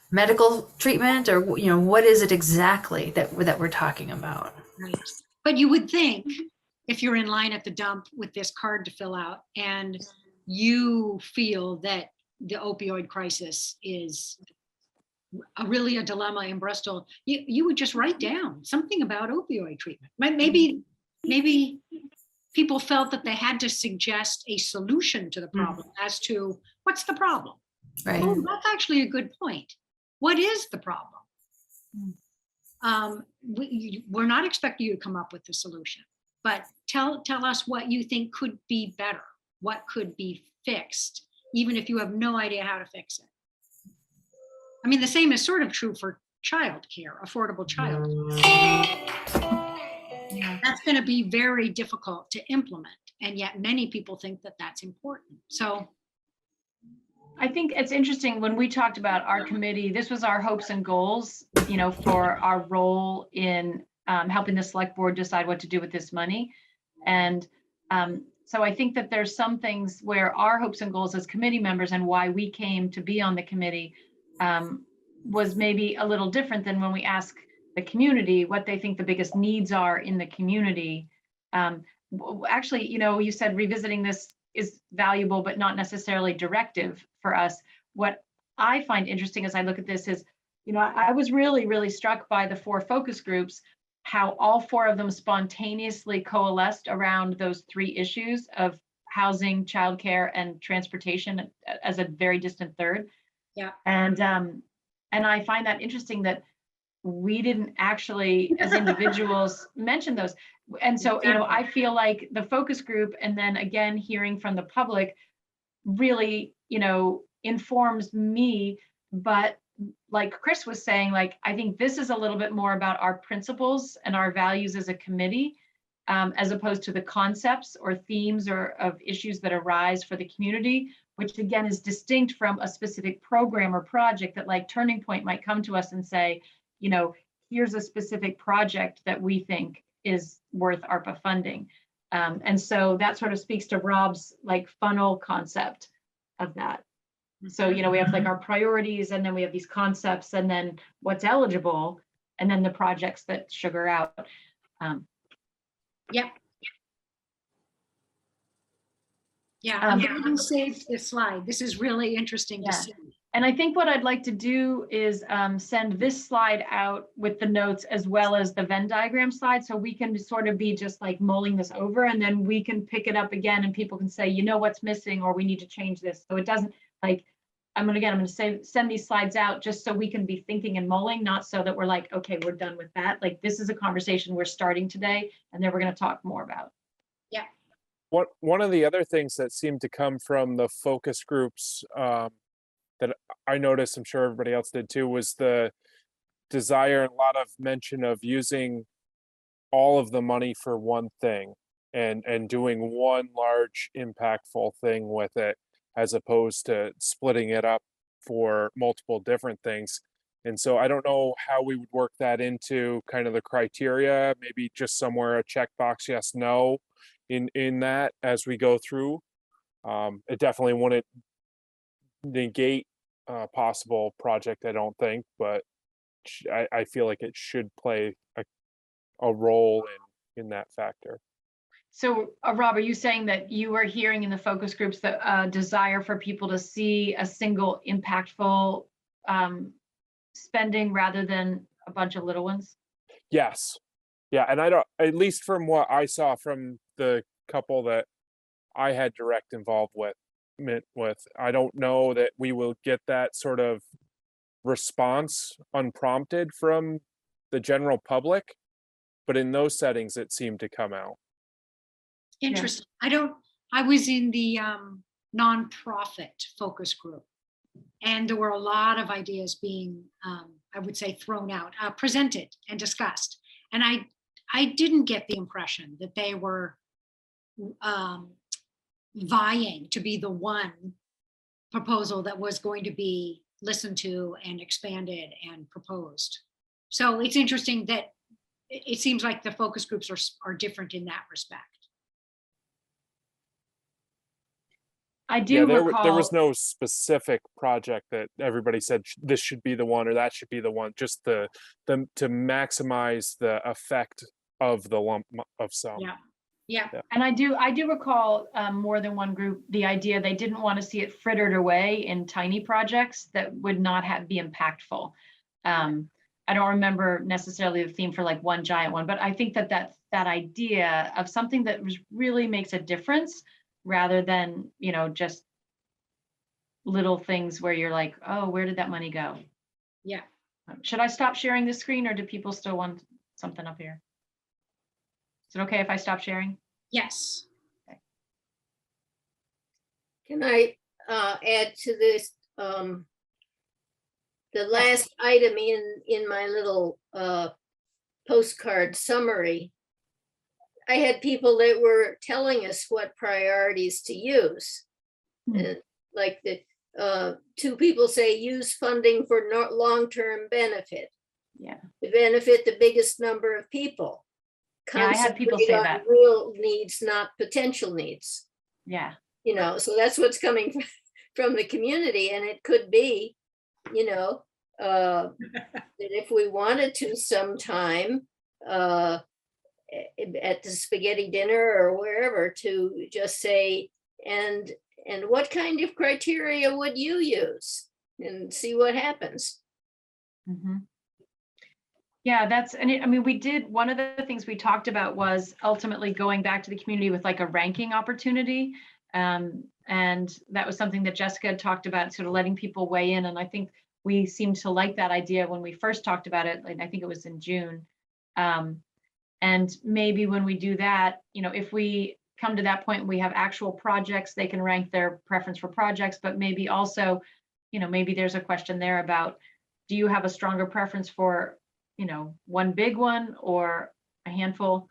Speaker 7: medical treatment? Or what is it exactly that we're talking about?
Speaker 6: Right. But you would think if you're in line at the dump with this card to fill out and you feel that the opioid crisis is really a dilemma in Bristol, you would just write down something about opioid treatment. Maybe people felt that they had to suggest a solution to the problem as to what's the problem.
Speaker 7: Right.
Speaker 6: Oh, that's actually a good point. What is the problem? We're not expecting you to come up with the solution, but tell us what you think could be better, what could be fixed, even if you have no idea how to fix it. I mean, the same is sort of true for childcare, affordable childcare. That's going to be very difficult to implement, and yet many people think that that's important. So
Speaker 1: I think it's interesting when we talked about our committee, this was our hopes and goals, for our role in helping the select board decide what to do with this money. And so I think that there's some things where our hopes and goals as committee members and why we came to be on the committee was maybe a little different than when we ask the community what they think the biggest needs are in the community. Actually, you said revisiting this is valuable, but not necessarily directive for us. What I find interesting as I look at this is, I was really, really struck by the 4 focus groups, how all 4 of them spontaneously coalesced around those 3 issues of housing, childcare, and transportation as a very distant third.
Speaker 6: Yeah.
Speaker 1: And I find that interesting that we didn't actually, as individuals, mention those. And so, I feel like the focus group, and then again, hearing from the public really, informs me. But like Chris was saying, I think this is a little bit more about our principles and our values as a committee, as opposed to the concepts or themes or of issues that arise for the community, which again is distinct from a specific program or project that like Turning Point might come to us and say, here's a specific project that we think is worth ARPA funding. And so that sort of speaks to Rob's funnel concept of that. So, we have like our priorities, and then we have these concepts, and then what's eligible, and then the projects that sugar out.
Speaker 6: Yep. Yeah, I'm glad you saved this slide. This is really interesting to
Speaker 1: Yeah.
Speaker 6: see.
Speaker 1: And I think what I'd like to do is send this slide out with the notes as well as the Venn diagram slide, so we can sort of be just like mulling this over, and then we can pick it up again and people can say, what's missing, or we need to change this. So it doesn't like, I'm gonna send these slides out just so we can be thinking and mulling, not so that we're like, okay, we're done with that. Like, this is a conversation we're starting today, and then we're gonna talk more about.
Speaker 6: Yeah.
Speaker 9: One of the other things that seemed to come from the focus groups that I noticed, I'm sure everybody else did too, was the desire and a lot of mention of using all of the money for one thing and doing one large impactful thing with it, as opposed to splitting it up for multiple different things. And so I don't know how we would work that into kind of the criteria, maybe just somewhere a checkbox, yes, no, in that as we go through. It definitely wouldn't negate a possible project, I don't think, but I feel like it should play a role in that factor.
Speaker 1: So, Rob, are you saying that you are hearing in the focus groups the desire for people to see a single impactful spending rather than a bunch of little ones?
Speaker 9: Yes. Yeah, and I don't, at least from what I saw from the couple that I had direct involvement with, I don't know that we will get that sort of response unprompted from the general public, but in those settings it seemed to come out.
Speaker 6: Interesting. I was in the nonprofit focus group, and there were a lot of ideas being, I would say, thrown out, presented and discussed. And I didn't get the impression that they were vying to be the one proposal that was going to be listened to and expanded and proposed. So it's interesting that it seems like the focus groups are different in that respect.
Speaker 1: I do recall
Speaker 9: there was no specific project that everybody said this should be the one or that should be the one, just to maximize the effect of the lump of sum.
Speaker 6: Yeah.
Speaker 1: And I do recall more than one group, the idea they didn't want to see it frittered away in tiny projects that would not be impactful. I don't remember necessarily the theme for like one giant one, but I think that idea of something that really makes a difference rather than, just little things where you're like, oh, where did that money go?
Speaker 6: Yeah.
Speaker 1: Should I stop sharing this screen, or do people still want something up here? Is it okay if I stop sharing?
Speaker 6: Yes.
Speaker 1: Okay.
Speaker 5: Can I add to this? The last item in my little postcard summary, I had people that were telling us what priorities to use. Like the two people say use funding for long-term benefit.
Speaker 1: Yeah.
Speaker 5: To benefit the biggest number of people.
Speaker 1: Yeah, I had people say
Speaker 5: Concentrate on
Speaker 1: that.
Speaker 5: real needs, not potential needs.
Speaker 1: Yeah.
Speaker 5: So that's what's coming from the community, and it could be, that if we wanted to sometime at the spaghetti dinner or wherever, to just say, and what kind of criteria would you use, and see what happens.
Speaker 1: Mm-hmm. Yeah, one of the things we talked about was ultimately going back to the community with like a ranking opportunity. And that was something that Jessica had talked about, sort of letting people weigh in. And I think we seemed to like that idea when we first talked about it. And I think it was in June. And maybe when we do that, if we come to that point, we have actual projects, they can rank their preference for projects, but maybe also, maybe there's a question there about, do you have a stronger preference for, one big one or a handful?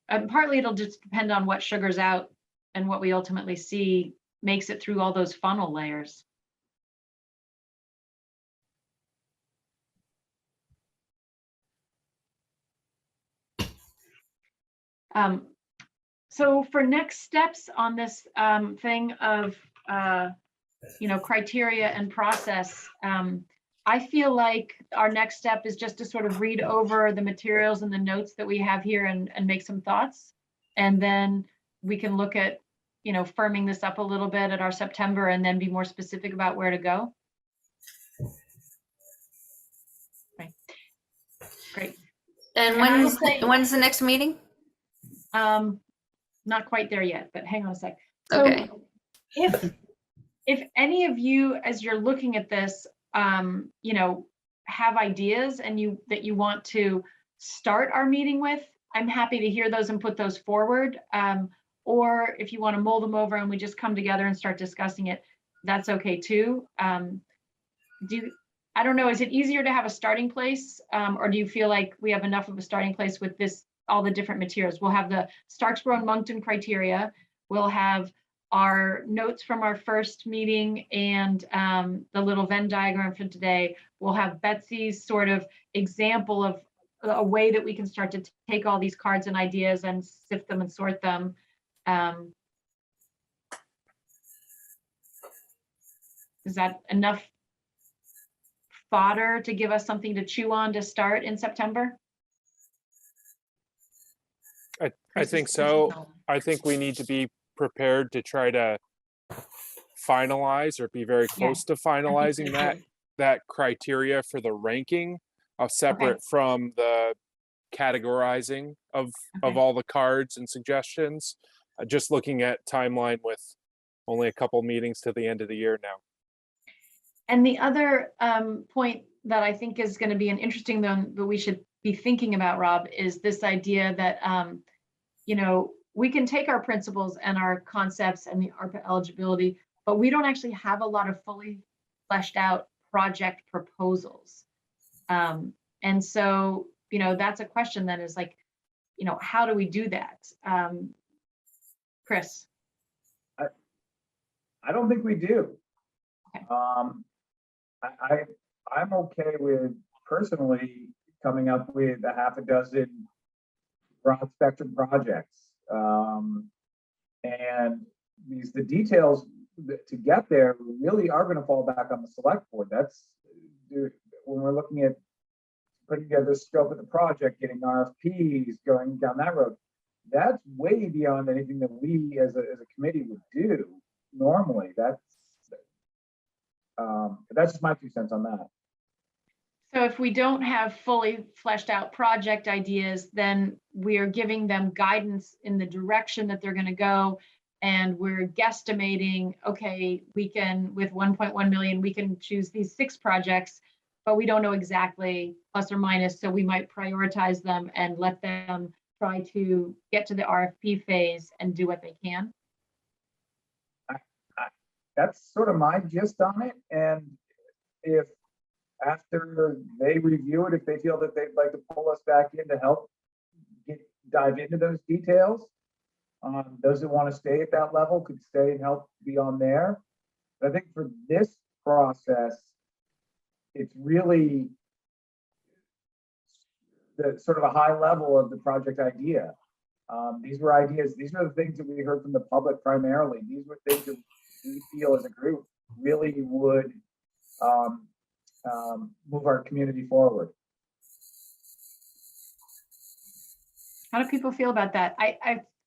Speaker 1: Partly it'll just depend on what sugar's out and what we ultimately see makes it through all those funnel layers. So for next steps on this thing of criteria and process. I feel like our next step is just to sort of read over the materials and the notes that we have here and make some thoughts. And then we can look at, firming this up a little bit at our September and then be more specific about where to go. Right. Great.
Speaker 7: And
Speaker 1: I will say-
Speaker 7: when's the next meeting?
Speaker 1: Not quite there yet, but hang on a sec. So
Speaker 7: Okay.
Speaker 1: if any of you, as you're looking at this, have ideas and that you want to start our meeting with, I'm happy to hear those and put those forward. Or if you want to mull them over and we just come together and start discussing it, that's okay too. I don't know, is it easier to have a starting place? Or do you feel like we have enough of a starting place with all the different materials? We'll have the Starksboro and Moncton criteria. We'll have our notes from our first meeting and the little Venn diagram for today. We'll have Betsy's sort of example of a way that we can start to take all these cards and ideas and sift them and sort them. Is that enough fodder to give us something to chew on to start in September?
Speaker 9: I think so. I think we need to be prepared to try to finalize or be very close to finalizing that criteria for the ranking, separate from the categorizing of all the cards and suggestions. Just looking at timeline with only a couple meetings to the end of the year now.
Speaker 1: And the other point that I think is going to be an interesting one that we should be thinking about, Rob, is this idea that we can take our principles and our concepts and the ARPA eligibility, but we don't actually have a lot of fully fleshed out project proposals. And so, that's a question then is like, how do we do that? Chris?
Speaker 10: I don't think we do.
Speaker 1: Okay.
Speaker 10: I'm okay with personally coming up with a half a dozen broad spectrum projects. And the details to get there really are going to fall back on the select board. That's when we're looking at putting together the scope of the project, getting RFPs, going down that road. That's way beyond anything that we as a committee would do normally. That's just my 2 cents on that.
Speaker 1: So if we don't have fully fleshed out project ideas, then we are giving them guidance in the direction that they're going to go. And we're guesstimating, okay, we can, with 1.1 million, we can choose these 6 projects, but we don't know exactly plus or minus. So we might prioritize them and let them try to get to the RFP phase and do what they can.
Speaker 10: That's sort of my gist on it. And if after they review it, if they feel that they'd like to pull us back in to help dive into those details, those that want to stay at that level could stay and help beyond there. But I think for this process, it's really the sort of a high level of the project idea. These were ideas. These are the things that we heard from the public primarily. These were things that we feel as a group really would move our community forward.
Speaker 1: How do people feel about that?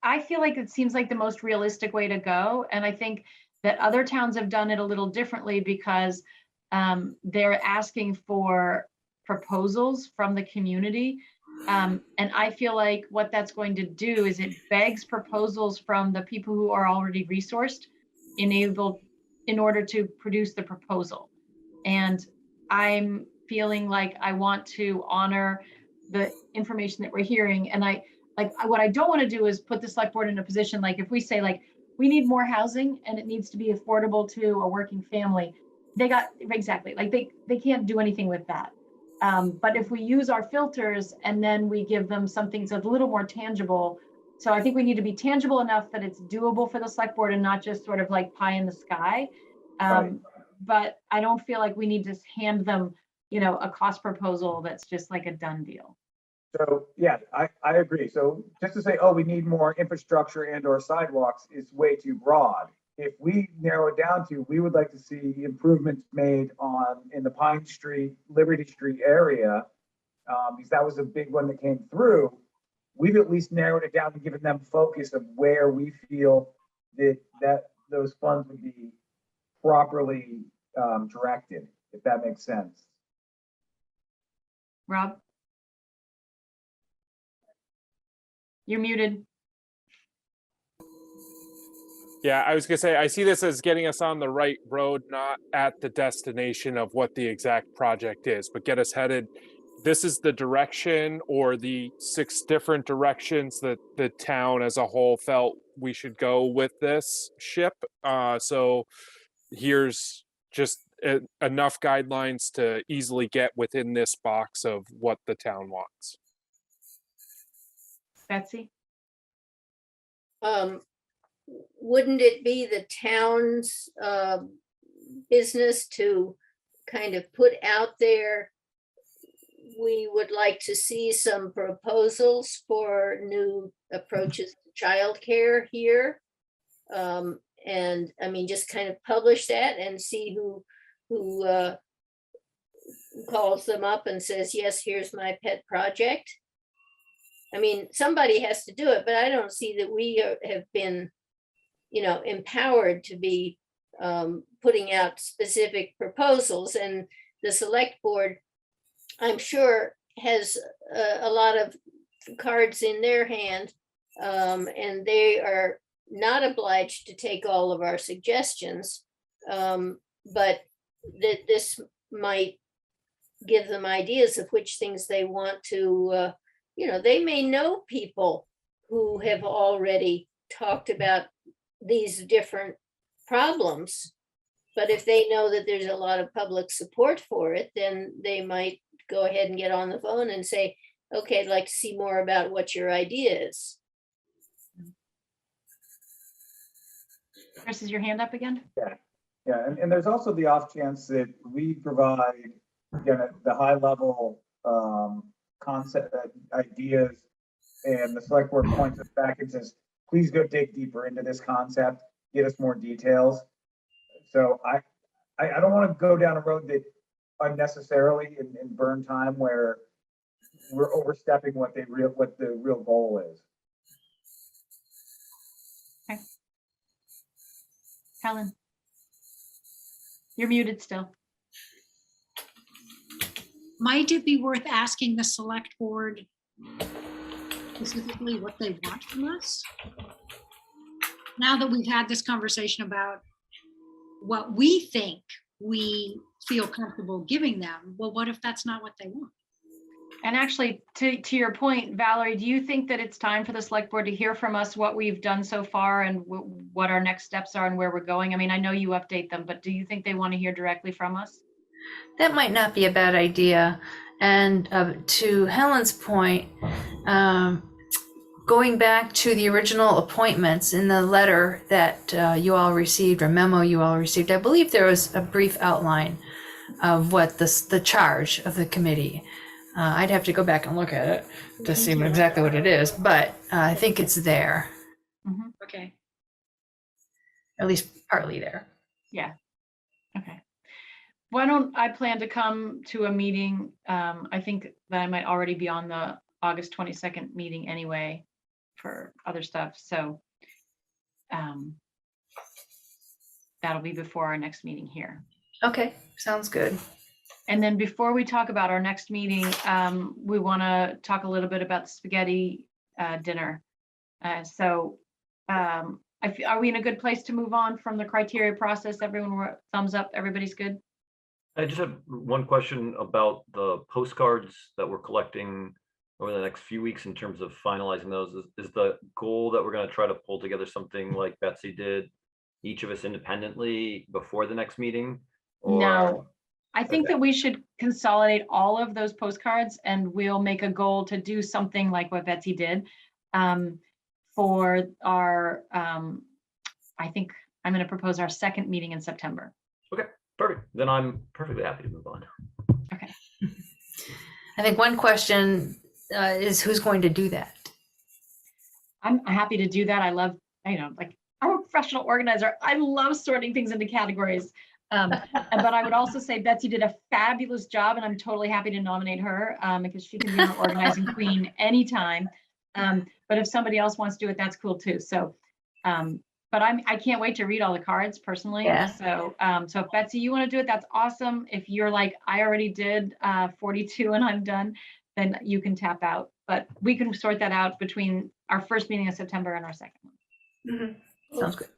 Speaker 1: I feel like it seems like the most realistic way to go. And I think that other towns have done it a little differently because they're asking for proposals from the community. And I feel like what that's going to do is it begs proposals from the people who are already resourced, enabled in order to produce the proposal. And I'm feeling like I want to honor the information that we're hearing. And what I don't want to do is put the select board in a position, like if we say like, we need more housing and it needs to be affordable to a working family, they can't do anything with that. But if we use our filters and then we give them something that's a little more tangible, so I think we need to be tangible enough that it's doable for the select board and not just sort of like pie in the sky.
Speaker 10: Right.
Speaker 1: But I don't feel like we need to hand them, a cost proposal that's just like a done deal.
Speaker 10: So yeah, I agree. So just to say, oh, we need more infrastructure and or sidewalks is way too broad. if we narrow it down to, we would like to see improvements made in the Pine Street, Liberty Street area, because that was a big one that came through. We've at least narrowed it down and given them focus of where we feel that those funds would be properly directed, if that makes sense.
Speaker 1: Rob? You're muted.
Speaker 9: Yeah, I was gonna say, I see this as getting us on the right road, not at the destination of what the exact project is, but get us headed. This is the direction or the 6 different directions that the town as a whole felt we should go with this ship. So here's just enough guidelines to easily get within this box of what the town wants.
Speaker 1: Betsy?
Speaker 5: Wouldn't it be the town's business to kind of put out there, we would like to see some proposals for new approaches to childcare here? And I mean, just kind of publish that and see who calls them up and says, yes, here's my pet project. I mean, somebody has to do it, but I don't see that we have been, empowered to be putting out specific proposals. And the select board, I'm sure, has a lot of cards in their hand, and they are not obliged to take all of our suggestions, but this might give them ideas of which things they want to, they may know people who have already talked about these different problems, but if they know that there's a lot of public support for it, then they might go ahead and get on the phone and say, okay, I'd like to see more about what your idea is.
Speaker 1: Chris, is your hand up again?
Speaker 10: Yeah, and there's also the off chance that we provide, again, the high level concept ideas, and the select board points us back and says, please go dig deeper into this concept, get us more details. So I don't want to go down a road that unnecessarily and burn time where we're overstepping what the real goal is.
Speaker 1: Okay. Helen, you're muted still.
Speaker 6: Might it be worth asking the select board specifically what they want from us? Now that we've had this conversation about what we think we feel comfortable giving them, well, what if that's not what they want?
Speaker 1: And actually, to your point, Valerie, do you think that it's time for the select board to hear from us what we've done so far and what our next steps are and where we're going? I mean, I know you update them, but do you think they want to hear directly from us?
Speaker 7: That might not be a bad idea. And to Helen's point, going back to the original appointments in the letter that you all received, or memo you all received, I believe there was a brief outline of what the charge of the committee. I'd have to go back and look at it to see exactly what it is, but I think it's there.
Speaker 1: Mm-hmm.
Speaker 6: Okay.
Speaker 7: At least partly there.
Speaker 1: Yeah. Okay. Why don't I plan to come to a meeting? I think that I might already be on the August 22nd meeting anyway for other stuff. So that'll be before our next meeting here.
Speaker 7: Okay, sounds good.
Speaker 1: And then before we talk about our next meeting, we want to talk a little bit about the spaghetti dinner. Are we in a good place to move on from the criteria process? Everyone, thumbs up, everybody's good?
Speaker 2: I just have one question about the postcards that we're collecting over the next few weeks in terms of finalizing those. Is the goal that we're going to try to pull together something like Betsy did, each of us independently before the next meeting? Or...
Speaker 1: No, I think
Speaker 2: Okay.
Speaker 1: that we should consolidate all of those postcards and we'll make a goal to do something like what Betsy did for our, I think I'm going to propose our second meeting in September.
Speaker 2: Okay, perfect. Then I'm perfectly happy to move on.
Speaker 1: Okay.
Speaker 7: I think one question is who's going to do that?
Speaker 1: I'm happy to do that. I love, like I'm a professional organizer. I love sorting things into categories. But I would also say Betsy did a fabulous job, and I'm totally happy to nominate her because she can be our organizing queen anytime. But if somebody else wants to do it, that's cool too. So, but I can't wait to read all the cards personally.
Speaker 7: Yeah.
Speaker 1: So, so if Betsy, you want to do it, that's awesome. If you're like, I already did 42 and I'm done, then you can tap out. But we can sort that out between our first meeting of September and our second one.
Speaker 7: Sounds good.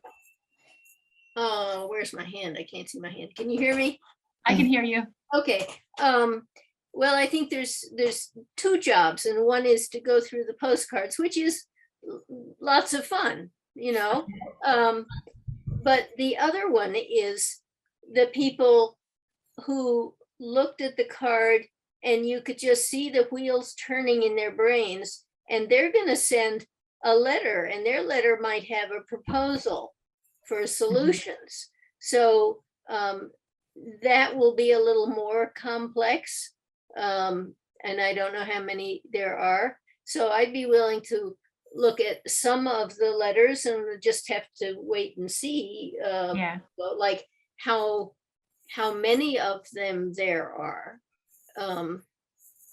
Speaker 5: Oh, where's my hand? I can't see my hand. Can you hear me?
Speaker 1: I can hear you.
Speaker 5: Okay. Well, I think there's two jobs, and one is to go through the postcards, which is lots of fun, you know. But the other one is the people who looked at the card and you could just see the wheels turning in their brains, and they're going to send a letter, and their letter might have a proposal for solutions. So that will be a little more complex. And I don't know how many there are. So I'd be willing to look at some of the letters and just have to wait and see
Speaker 1: Yeah.
Speaker 5: like how many of them there are.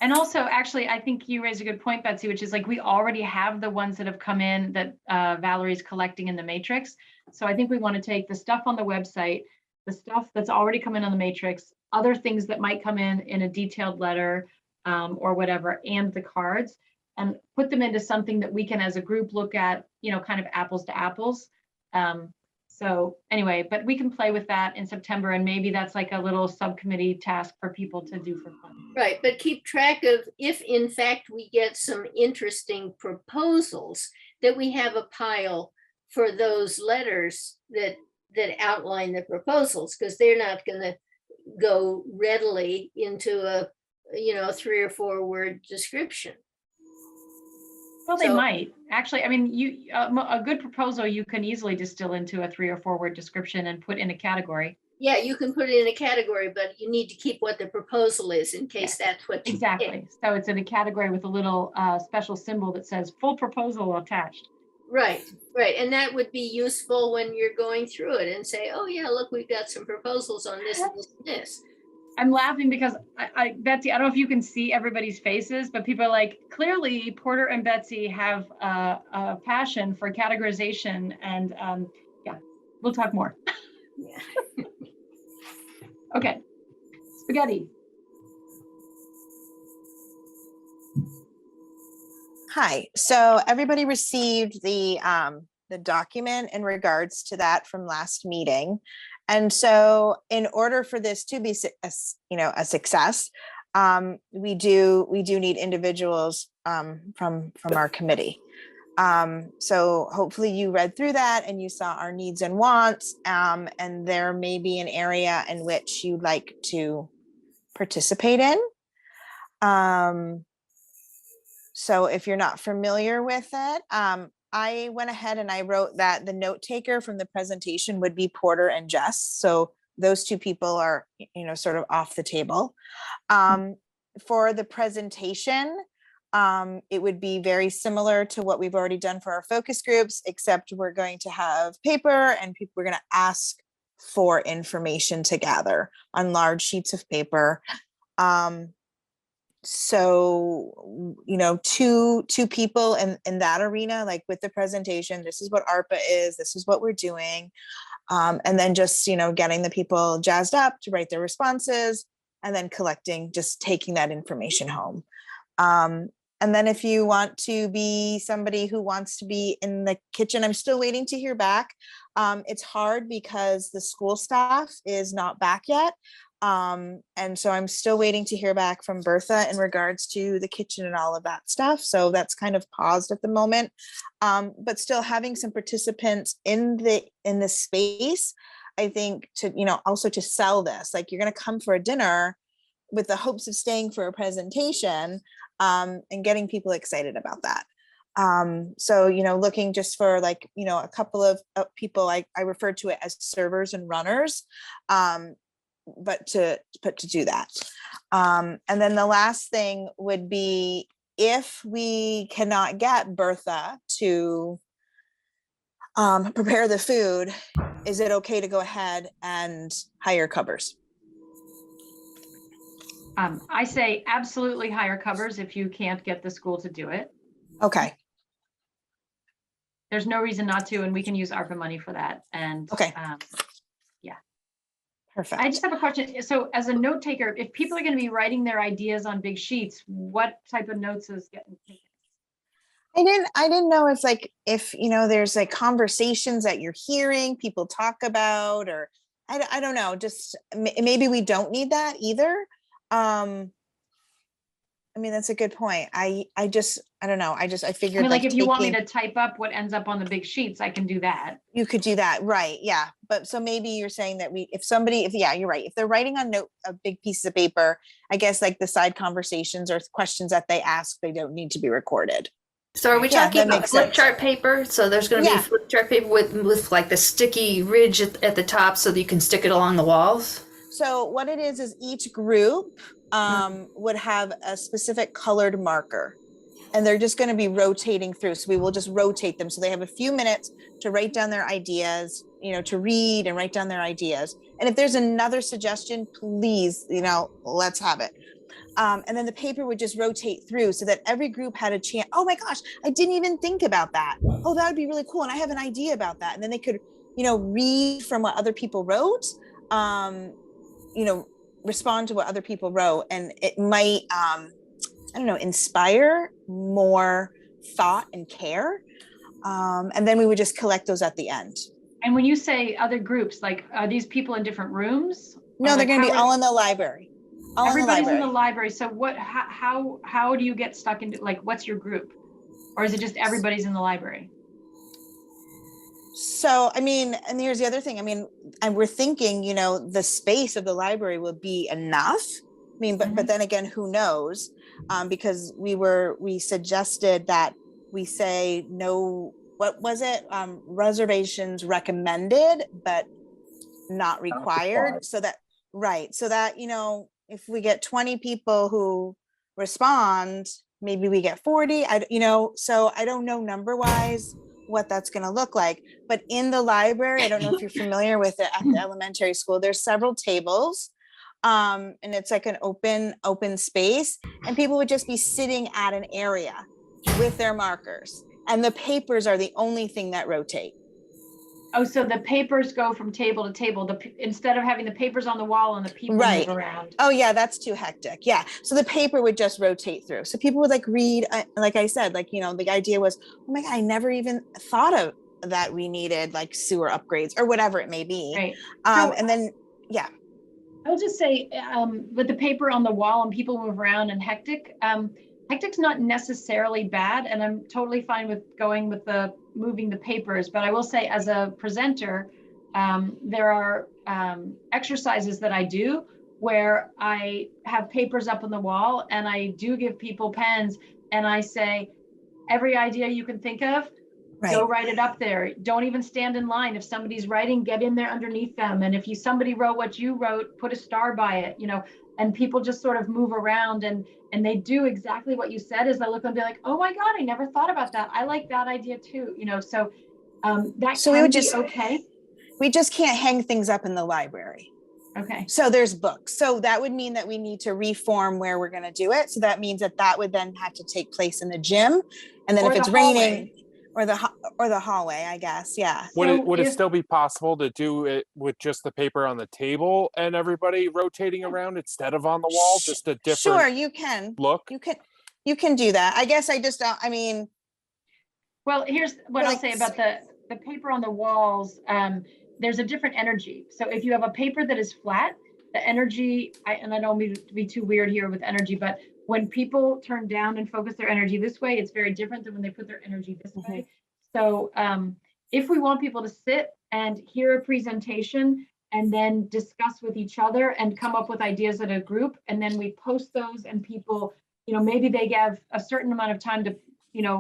Speaker 1: And also, actually, I think you raised a good point, Betsy, which is like we already have the ones that have come in that Valerie's collecting in the matrix. So I think we want to take the stuff on the website, the stuff that's already come in on the matrix, other things that might come in a detailed letter or whatever, and the cards, and put them into something that we can as a group look at, you know, kind of apples to apples. So anyway, but we can play with that in September, and maybe that's like a little subcommittee task for people to do for fun.
Speaker 5: Right, but keep track of if in fact we get some interesting proposals, that we have a pile for those letters that outline the proposals, because they're not going to go readily into a 3 or 4 word description.
Speaker 1: Well, they might actually. I mean, a good proposal you can easily distill into a 3 or 4 word description and put in a category.
Speaker 5: Yeah, you can put it in a category, but you need to keep what the proposal is in case that's what you
Speaker 1: exactly
Speaker 5: pick.
Speaker 1: So it's in a category with a little special symbol that says full proposal attached.
Speaker 5: Right, and that would be useful when you're going through it and say, oh yeah, look, we've got some proposals on this and this and this.
Speaker 1: I'm laughing because Betsy, I don't know if you can see everybody's faces, but people are like, clearly Porter and Betsy have a passion for categorization, and yeah, we'll talk more.
Speaker 5: Yeah.
Speaker 1: Okay, spaghetti.
Speaker 4: Hi, so everybody received the document in regards to that from last meeting. And so in order for this to be a success, we do need individuals from our committee. So hopefully you read through that and you saw our needs and wants, and there may be an area in which you'd like to participate in. So if you're not familiar with it, I went ahead and I wrote that the note taker from the presentation would be Porter and Jess. So those two people are, sort of off the table. For the presentation, it would be very similar to what we've already done for our focus groups, except we're going to have paper and we're going to ask for information to gather on large sheets of paper. So, two people in that arena, like with the presentation, this is what ARPA is, this is what we're doing. And then just, getting the people jazzed up to write their responses, and then just taking that information home. And then if you want to be somebody who wants to be in the kitchen, I'm still waiting to hear back. It's hard because the school staff is not back yet. And so I'm still waiting to hear back from Bertha in regards to the kitchen and all of that stuff. So that's kind of paused at the moment. But still having some participants in the space, I think to, also to sell this, like you're going to come for a dinner with the hopes of staying for a presentation, and getting people excited about that. So, looking just for like, a couple of people, I refer to it as servers and runners, but to do that. And then the last thing would be, if we cannot get Bertha to prepare the food, is it okay to go ahead and hire covers?
Speaker 1: I say absolutely hire covers if you can't get the school to do it.
Speaker 4: Okay,
Speaker 1: There's no reason not to, and we can use ARPA money for that. And
Speaker 4: okay,
Speaker 1: I
Speaker 4: perfect.
Speaker 1: just have a question. So as a note taker, if people are going to be writing their ideas on big sheets, what type of notes is getting taken?
Speaker 4: I didn't know if there's like conversations that you're hearing people talk about, or I don't know, just maybe we don't need that either. I mean, that's a good point. I don't know. I
Speaker 1: I
Speaker 4: figured
Speaker 1: mean, like if you want me
Speaker 4: taking-
Speaker 1: to type up what ends up on the big sheets, I can do that.
Speaker 4: you could do that, right? Yeah. But so maybe you're saying that you're right. If they're writing on a big piece of paper, I guess like the side conversations or questions that they ask, they don't need to be recorded.
Speaker 7: So are we
Speaker 4: Yeah,
Speaker 7: talking
Speaker 4: that
Speaker 7: about
Speaker 4: makes
Speaker 7: flip
Speaker 4: sense.
Speaker 7: chart paper? So there's going to
Speaker 4: Yeah.
Speaker 7: be flip chart paper with like the sticky ridge at the top so that you can stick it along the walls?
Speaker 4: So what it is each group would have a specific colored marker, and they're just going to be rotating through. So we will just rotate them. So they have a few minutes to write down their ideas, to read and write down their ideas. And if there's another suggestion, please, let's have it. And then the paper would just rotate through so that every group had a chance. Oh my gosh, I didn't even think about that. Oh, that would be really cool. And I have an idea about that. And then they could, read from what other people wrote, respond to what other people wrote. And it might, inspire more thought and care. And then we would just collect those at the end.
Speaker 1: And when you say other groups, like, are these people in different rooms?
Speaker 4: No,
Speaker 1: Or
Speaker 4: they're
Speaker 1: like,
Speaker 4: going to be
Speaker 1: how
Speaker 4: all in the library.
Speaker 1: everybody's in the library. So how do you get stuck into, like, what's your group? Or is it just everybody's in the library?
Speaker 4: So, I mean, and here's the other thing. I mean, and we're thinking, the space of the library would be enough. I mean, but then again, who knows? Because we suggested that we say no, what was it? Reservations recommended, but not required. So that, right. So that, if we get 20 people who respond, maybe we get 40, so I don't know number wise what that's going to look like. But in the library, I don't know if you're familiar with it at the elementary school, there's several tables. And it's like an open space, and people would just be sitting at an area with their markers, and the papers are the only thing that rotate.
Speaker 1: Oh, so the papers go from table to table, instead of having the papers on the wall and the people
Speaker 4: Right.
Speaker 1: move around.
Speaker 4: Oh yeah, that's too hectic. Yeah. So the paper would just rotate through. So people would read, like I said, the idea was, oh my God, I never even thought of that we needed sewer upgrades or whatever it may be.
Speaker 1: Right.
Speaker 4: And then, yeah.
Speaker 1: I'll just say, with the paper on the wall and people move around and hectic's not necessarily bad. And I'm totally fine with going with moving the papers. But I will say, as a presenter, there are exercises that I do where I have papers up on the wall and I do give people pens and I say, every idea you can think of, go write it up there. Don't even stand in line. If somebody's writing, get in there underneath them. And if somebody wrote what you wrote, put a star by it, and people just sort of move around and they do exactly what you said. Is they look and be like, oh my God, I never thought about that. I like that idea too. So that
Speaker 4: we would
Speaker 1: be okay.
Speaker 4: We just can't hang things up in the library.
Speaker 1: Okay.
Speaker 4: So there's books. So that would mean that we need to reform where we're going to do it. So that means that would then have to take place in the gym. And then if it's raining, or the hallway, I guess. Yeah.
Speaker 9: Would it still be possible to do it with just the paper on the table and everybody rotating around instead of on the wall? Just a different
Speaker 4: Sure, you can
Speaker 9: look.
Speaker 4: You can do that. I guess I just don't. I mean,
Speaker 1: well, here's what I'll say about the paper on the walls. There's a different energy. So if you have a paper that is flat, the energy, and I don't mean to be too weird here with energy, but when people turn down and focus their energy this way, it's very different than when they put their energy this way. So if we want people to sit and hear a presentation and then discuss with each other and come up with ideas at a group, and then we post those and people, maybe they have a certain amount of time to,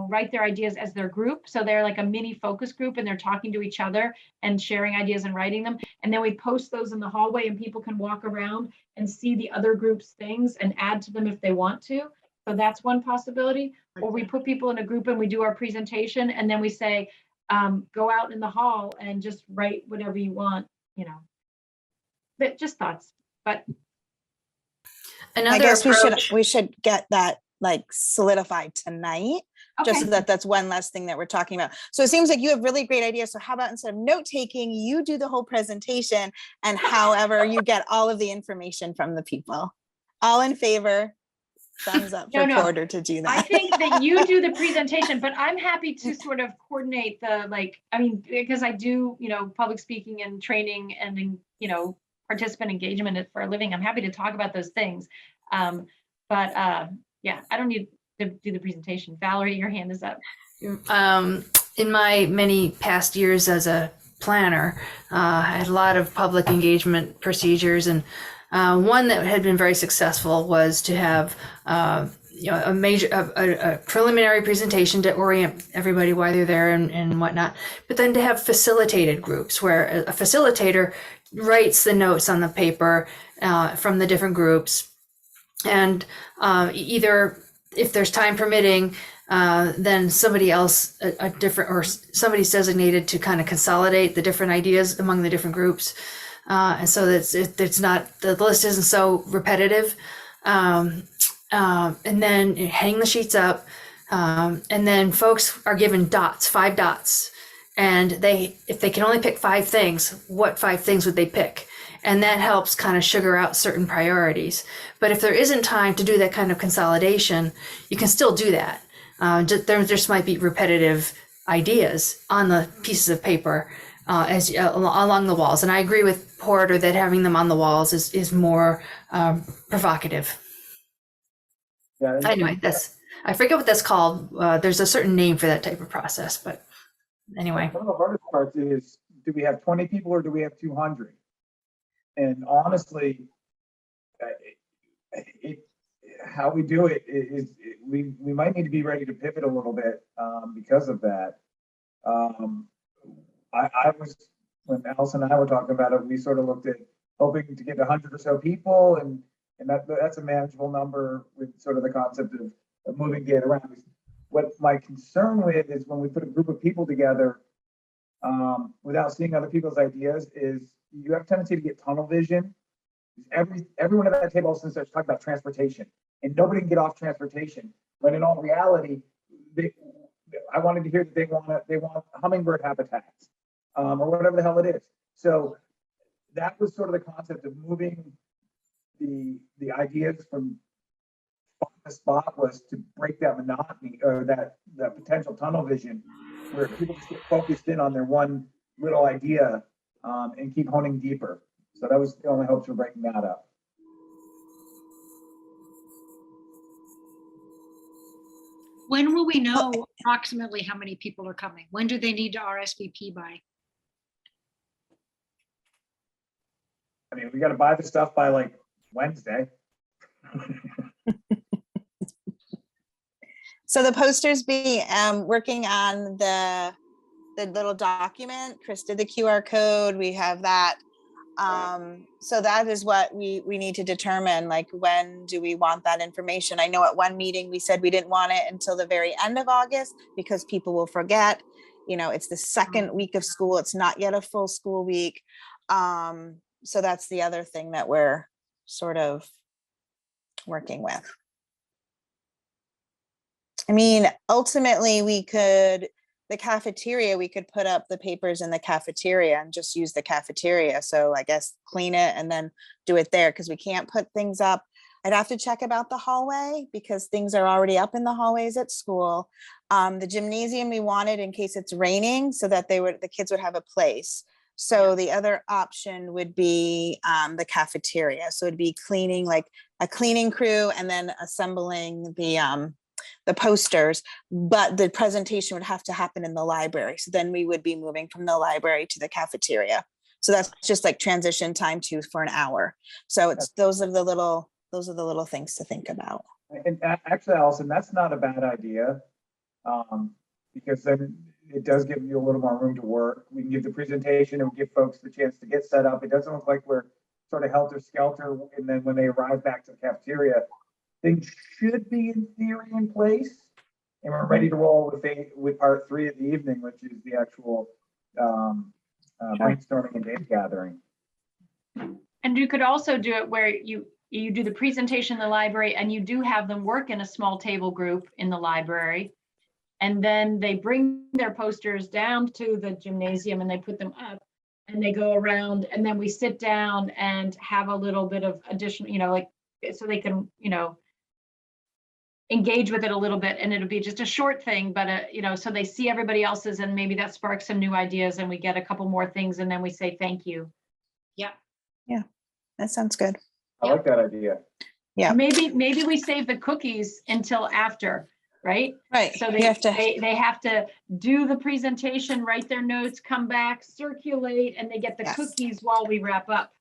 Speaker 1: write their ideas as their group. So they're like a mini focus group and they're talking to each other and sharing ideas and writing them. And then we post those in the hallway and people can walk around and see the other group's things and add to them if they want to. So that's one possibility. Or we put people in a group and we do our presentation and then we say, go out in the hall and just write whatever you want, but just thoughts. But
Speaker 4: I guess we should get that like solidified tonight, just so that that's one less thing that we're talking about. So it seems like you have really great ideas. So how about instead of note taking, you do the whole presentation, and however you get all of the information from the people. All in favor? Thumbs up for Porter to do that.
Speaker 1: I think that you do the presentation, but I'm happy to sort of coordinate because I do, public speaking and training and, participant engagement for a living. I'm happy to talk about those things. Yeah, I don't need to do the presentation. Valerie, your hand is up.
Speaker 7: In my many past years as a planner, I had a lot of public engagement procedures, and one that had been very successful was to have a preliminary presentation to orient everybody why they're there and whatnot, but then to have facilitated groups where a facilitator writes the notes on the paper from the different groups, and either, if there's time permitting, then somebody else, somebody's designated to kind of consolidate the different ideas among the different groups. And so it's not, the list isn't so repetitive. And then hang the sheets up. And then folks are given 5 dots. And if they can only pick 5 things, what 5 things would they pick? And that helps kind of sugar out certain priorities. But if there isn't time to do that kind of consolidation, you can still do that. There just might be repetitive ideas on the pieces of paper along the walls. And I agree with Porter that having them on the walls is more provocative.
Speaker 10: Yeah.
Speaker 7: Anyway, I forget what that's called. There's a certain name for that type of process, but anyway.
Speaker 10: One of the hardest parts is, do we have 20 people or do we have 200? And honestly, how we do it is we might need to be ready to pivot a little bit because of that. I was, when Allison and I were talking about it, we sort of looked at hoping to get 100 or so people, and that's a manageable number with sort of the concept of moving data around. What my concern with is when we put a group of people together without seeing other people's ideas, is you have a tendency to get tunnel vision. Everyone at that table starts talking about transportation, and nobody can get off transportation. When in all reality, I wanted to hear that they want hummingbird habitats, or whatever the hell it is. So that was sort of the concept of moving the ideas from spot to spot, was to break that monotony, or that potential tunnel vision, where people just get focused in on their one little idea and keep honing deeper. So that was the only hopes for breaking that up.
Speaker 6: When will we know approximately how many people are coming? When do they need to RSVP by?
Speaker 10: I mean, we got to buy the stuff by like Wednesday.
Speaker 4: So the posters be working on the little document. Chris did the QR code. We have that. So that is what we need to determine, like, when do we want that information? I know at one meeting we said we didn't want it until the very end of August because people will forget. It's the second week of school. It's not yet a full school week. So that's the other thing that we're sort of working with. I mean, ultimately the cafeteria, we could put up the papers in the cafeteria and just use the cafeteria. So I guess clean it and then do it there, because we can't put things up. I'd have to check about the hallway because things are already up in the hallways at school. The gymnasium we wanted in case it's raining so that the kids would have a place. So the other option would be the cafeteria. So it'd be cleaning, like a cleaning crew, and then assembling the posters, but the presentation would have to happen in the library. So then we would be moving from the library to the cafeteria. So that's just like transition time for an hour. So those are the little things to think about.
Speaker 10: And actually, Allison, that's not a bad idea, because then it does give you a little more room to work. We can give the presentation and give folks the chance to get set up. It doesn't look like we're sort of helter-skelter, and then when they arrive back to the cafeteria, things should be in theory in place. and we're ready to roll with part 3 of the evening, which is the actual brainstorming and data gathering.
Speaker 1: And you could also do it where you do the presentation in the library and you do have them work in a small table group in the library. And then they bring their posters down to the gymnasium and they put them up and they go around, and then we sit down and have a little bit of additional, like, so they can, engage with it a little bit, and it'll be just a short thing, but so they see everybody else's, and maybe that sparks some new ideas and we get a couple more things, and then we say thank you.
Speaker 6: Yeah.
Speaker 4: Yeah, that sounds good.
Speaker 10: I like that idea.
Speaker 4: Yeah.
Speaker 1: Maybe we save the cookies until after, right?
Speaker 4: Right.
Speaker 1: So
Speaker 4: You have to.
Speaker 1: they have to do the presentation, write their notes, come back, circulate, and they get the
Speaker 4: Yes.
Speaker 1: cookies while we wrap up.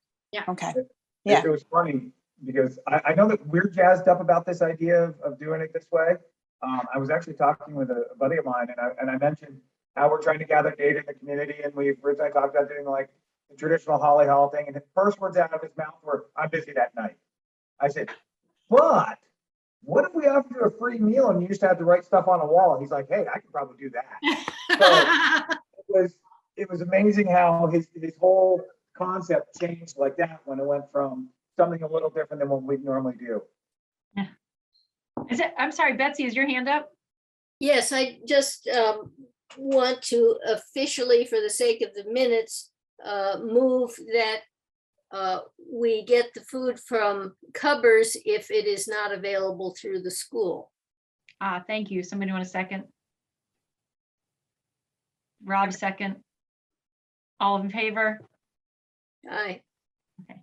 Speaker 4: Okay.
Speaker 10: It
Speaker 4: Yeah.
Speaker 10: was funny because I know that we're jazzed up about this idea of doing it this way. I was actually talking with a buddy of mine, and I mentioned how we're trying to gather data in the community, and we originally talked about doing like the traditional Holly Hall thing, and the first words out of his mouth were, "I'm busy that night." I said, "But what if we offered you a free meal and you just had to write stuff on a wall?" And he's like, "Hey, I could probably do that." So it was amazing how his whole concept changed like that when it went from something a little different than what we normally do.
Speaker 1: I'm sorry, Betsy, is your hand up?
Speaker 5: Yes, I just want to officially, for the sake of the minutes, move that we get the food from Cubbers if it is not available through the school.
Speaker 1: Thank you. Somebody want a second? Rob, second. All in favor?
Speaker 5: Aye.
Speaker 1: Okay.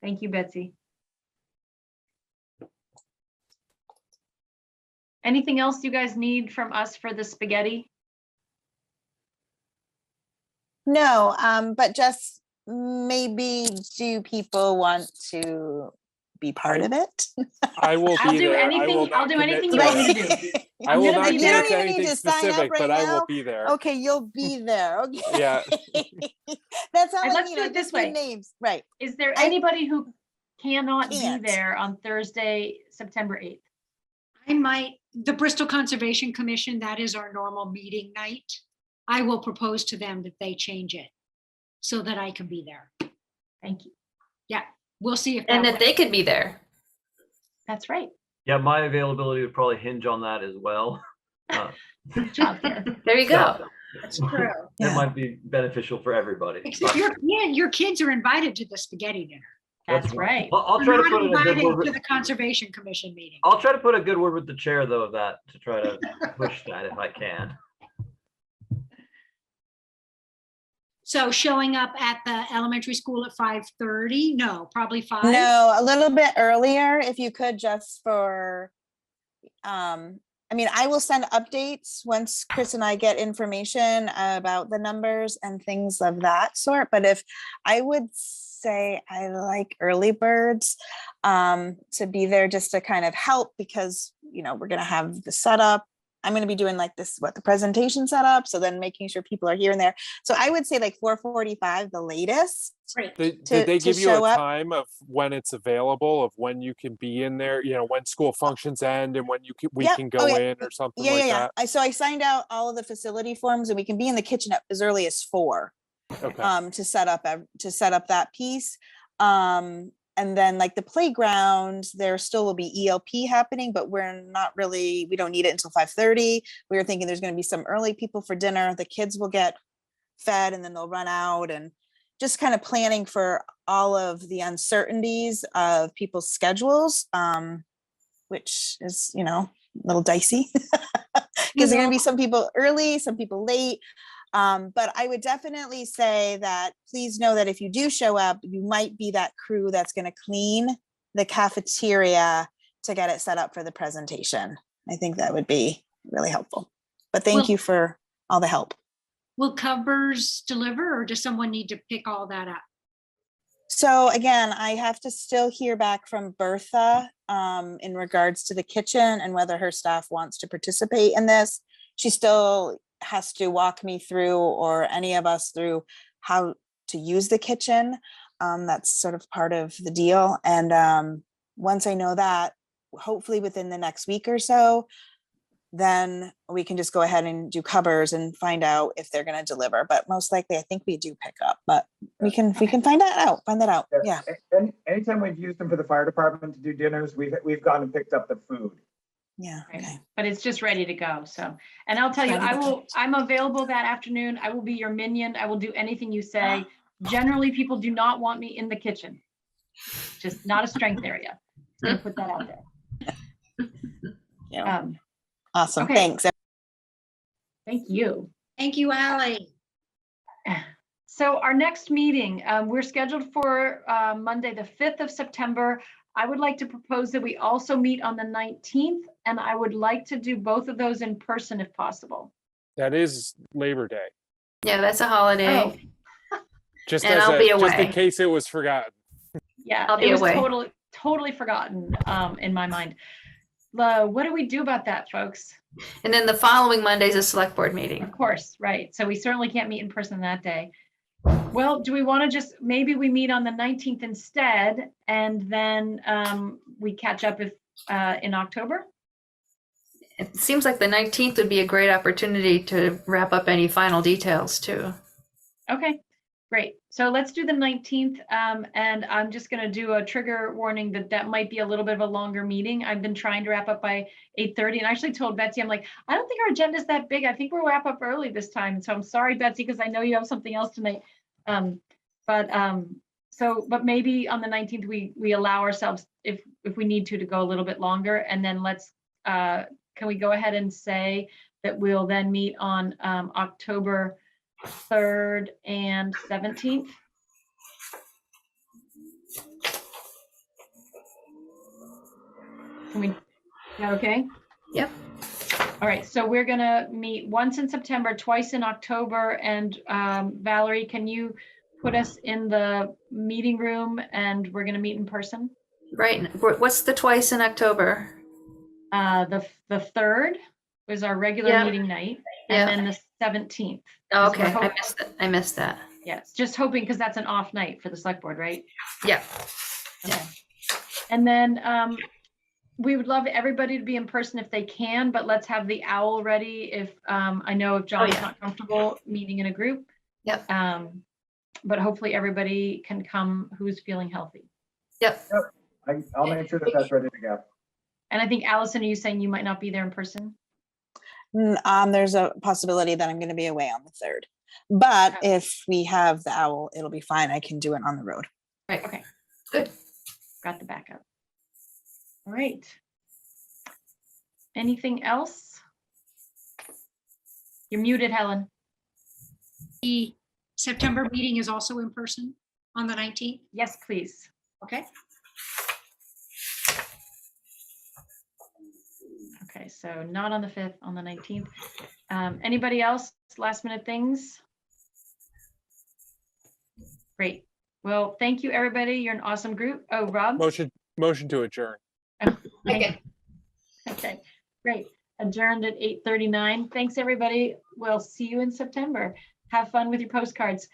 Speaker 1: Thank you, Betsy. Anything else you guys need from us for the spaghetti?
Speaker 4: No, but just maybe, do people want to be part of it?
Speaker 9: I will
Speaker 1: I'll
Speaker 9: be
Speaker 1: do
Speaker 9: there. I
Speaker 1: anything.
Speaker 9: will
Speaker 1: I'll
Speaker 9: not
Speaker 1: do
Speaker 9: commit
Speaker 1: anything
Speaker 9: to
Speaker 1: you want me to
Speaker 9: anything.
Speaker 1: do.
Speaker 9: I
Speaker 1: I'm
Speaker 9: will
Speaker 1: gonna
Speaker 9: not
Speaker 1: be
Speaker 4: You
Speaker 9: commit
Speaker 4: don't
Speaker 9: to
Speaker 4: even need
Speaker 9: anything
Speaker 4: to sign up
Speaker 9: specific,
Speaker 4: right
Speaker 9: but I
Speaker 4: now.
Speaker 9: will be there.
Speaker 4: Okay, you'll be there. Okay.
Speaker 9: Yeah.
Speaker 4: That's all.
Speaker 1: And let's
Speaker 4: you
Speaker 1: do
Speaker 4: know,
Speaker 1: it this
Speaker 4: just the
Speaker 1: way.
Speaker 4: names, right?
Speaker 1: Is there
Speaker 4: I
Speaker 1: anybody who cannot be
Speaker 4: can't.
Speaker 1: there on Thursday, September 8th?
Speaker 6: The Bristol Conservation Commission, that is our normal meeting night. I will propose to them that they change it so that I can be there.
Speaker 1: Thank you.
Speaker 6: Yeah, we'll see if
Speaker 7: And
Speaker 6: that
Speaker 7: that they could be there.
Speaker 1: That's right.
Speaker 2: Yeah, my availability would probably hinge on that as well.
Speaker 1: Childcare.
Speaker 7: There you go.
Speaker 2: So,
Speaker 6: That's true.
Speaker 2: it
Speaker 4: Yeah.
Speaker 2: might be beneficial for everybody.
Speaker 6: Except your kids are invited to the spaghetti dinner.
Speaker 1: That's right.
Speaker 2: I'll
Speaker 6: They're
Speaker 2: try to
Speaker 6: not
Speaker 2: put in a good
Speaker 6: invited
Speaker 2: word.
Speaker 6: to the Conservation Commission meeting.
Speaker 2: I'll try to put a good word with the chair though of that to try to push that if I can.
Speaker 6: So showing up at the elementary school at 5:30? No, probably 5.
Speaker 4: No, a little bit earlier, if you could, just for, I mean, I will send updates once Chris and I get information about the numbers and things of that sort. But if I would say I like early birds to be there just to kind of help, because, we're going to have the setup. I'm going to be doing like this, the presentation setup. So then making sure people are here and there. So I would say like 4:45, the latest.
Speaker 6: Great.
Speaker 9: Did
Speaker 4: to
Speaker 9: they give you
Speaker 4: show
Speaker 9: a
Speaker 4: up.
Speaker 9: time of when it's available, of when you can be in there, when school functions end and when we
Speaker 4: Yep.
Speaker 9: can
Speaker 4: Oh,
Speaker 9: go
Speaker 4: yeah.
Speaker 9: in or something
Speaker 4: Yeah,
Speaker 9: like
Speaker 4: yeah,
Speaker 9: that?
Speaker 4: So I signed out all of the facility forms, and we can be in the kitchen as early as 4
Speaker 9: Okay.
Speaker 4: to set up that piece. And then like the playground, there still will be ELP happening, but we don't need it until 5:30. We were thinking there's going to be some early people for dinner. The kids will get fed and then they'll run out, and just kind of planning for all of the uncertainties of people's schedules, which is, a little dicey because there are going to be some people early, some people late. But I would definitely say that please know that if you do show up, you might be that crew that's going to clean the cafeteria to get it set up for the presentation. I think that would be really helpful. But thank you for all the help.
Speaker 6: Will Cubbers deliver, or does someone need to pick all that up?
Speaker 4: So again, I have to still hear back from Bertha in regards to the kitchen and whether her staff wants to participate in this. She still has to walk me through, or any of us through, how to use the kitchen. That's sort of part of the deal. And once I know that, hopefully within the next week or so, then we can just go ahead and do covers and find out if they're gonna deliver. But most likely, I think we do pick up, but we can find that out, yeah.
Speaker 10: Anytime we've used them for the fire department to do dinners, we've gone and picked up the food.
Speaker 4: Yeah,
Speaker 1: Right.
Speaker 4: okay.
Speaker 1: But it's just ready to go. So, and I'll tell you, I'm available that afternoon. I will be your minion. I will do anything you say. Generally, people do not want me in the kitchen. Just not a strength area. Just gonna put that out there.
Speaker 4: Yeah. Awesome,
Speaker 1: okay.
Speaker 4: thanks.
Speaker 1: Thank you.
Speaker 6: Thank you, Ally.
Speaker 1: So our next meeting, we're scheduled for Monday, the 5th of September. I would like to propose that we also meet on the 19th, and I would like to do both of those in person if possible.
Speaker 9: That is Labor Day.
Speaker 7: Yeah, that's a holiday.
Speaker 9: Just
Speaker 7: And
Speaker 9: as
Speaker 7: I'll be
Speaker 9: just in
Speaker 7: away.
Speaker 9: case it was forgotten.
Speaker 1: Yeah,
Speaker 7: I'll be
Speaker 1: it was
Speaker 7: away.
Speaker 1: totally forgotten in my mind. What do we do about that, folks?
Speaker 7: And then the following Monday's a select board meeting.
Speaker 1: Of course, right. So we certainly can't meet in person that day. Well, do we want to just, maybe we meet on the 19th instead, and then we catch up in October?
Speaker 7: It seems like the 19th would be a great opportunity to wrap up any final details too.
Speaker 1: Okay, great. So let's do the 19th, and I'm just going to do a trigger warning that might be a little bit of a longer meeting. I've been trying to wrap up by 8:30, and I actually told Betsy, I'm like, I don't think our agenda is that big. I think we'll wrap up early this time. So I'm sorry, Betsy, because I know you have something else tonight. But maybe on the 19th we allow ourselves, if we need to go a little bit longer, and then can we go ahead and say that we'll then meet on October 3rd and 17th? Is that okay?
Speaker 7: Yep.
Speaker 1: All right, so we're gonna meet once in September, twice in October, and Valerie, can you put us in the meeting room and we're gonna meet in person?
Speaker 7: Right. What's the twice in October?
Speaker 1: The 3rd was our regular meeting night, and then the 17th.
Speaker 7: Oh, okay, I missed that.
Speaker 1: Yes, just hoping, because that's an off night for the select board, right?
Speaker 7: Yeah.
Speaker 1: Okay. And then we would love everybody to be in person if they can, but let's have the owl ready if I know if John's not comfortable meeting in a group.
Speaker 7: Yep.
Speaker 1: But hopefully everybody can come who's feeling healthy.
Speaker 7: Yep.
Speaker 10: I'll make sure that's ready to go.
Speaker 1: And I think, Allison, are you saying you might not be there in person?
Speaker 4: There's a possibility that I'm going to be away on the 3rd, but if we have the owl, it'll be fine. I can do it on the road.
Speaker 7: Right.
Speaker 1: Okay.
Speaker 7: Good.
Speaker 1: Got the backup. All right. Anything else? You're muted, Helen.
Speaker 6: The September meeting is also in person on the 19th.
Speaker 1: Yes, please.
Speaker 6: Okay.
Speaker 1: Okay, so not on the 5th, on the 19th. Anybody else? Last minute things? Great. Well, thank you, everybody. You're an awesome group. Oh, Rob?
Speaker 9: Motion to adjourn.
Speaker 1: Oh, okay, great. Adjourned at 8:39. Thanks, everybody. We'll see you in September. Have fun with your postcards.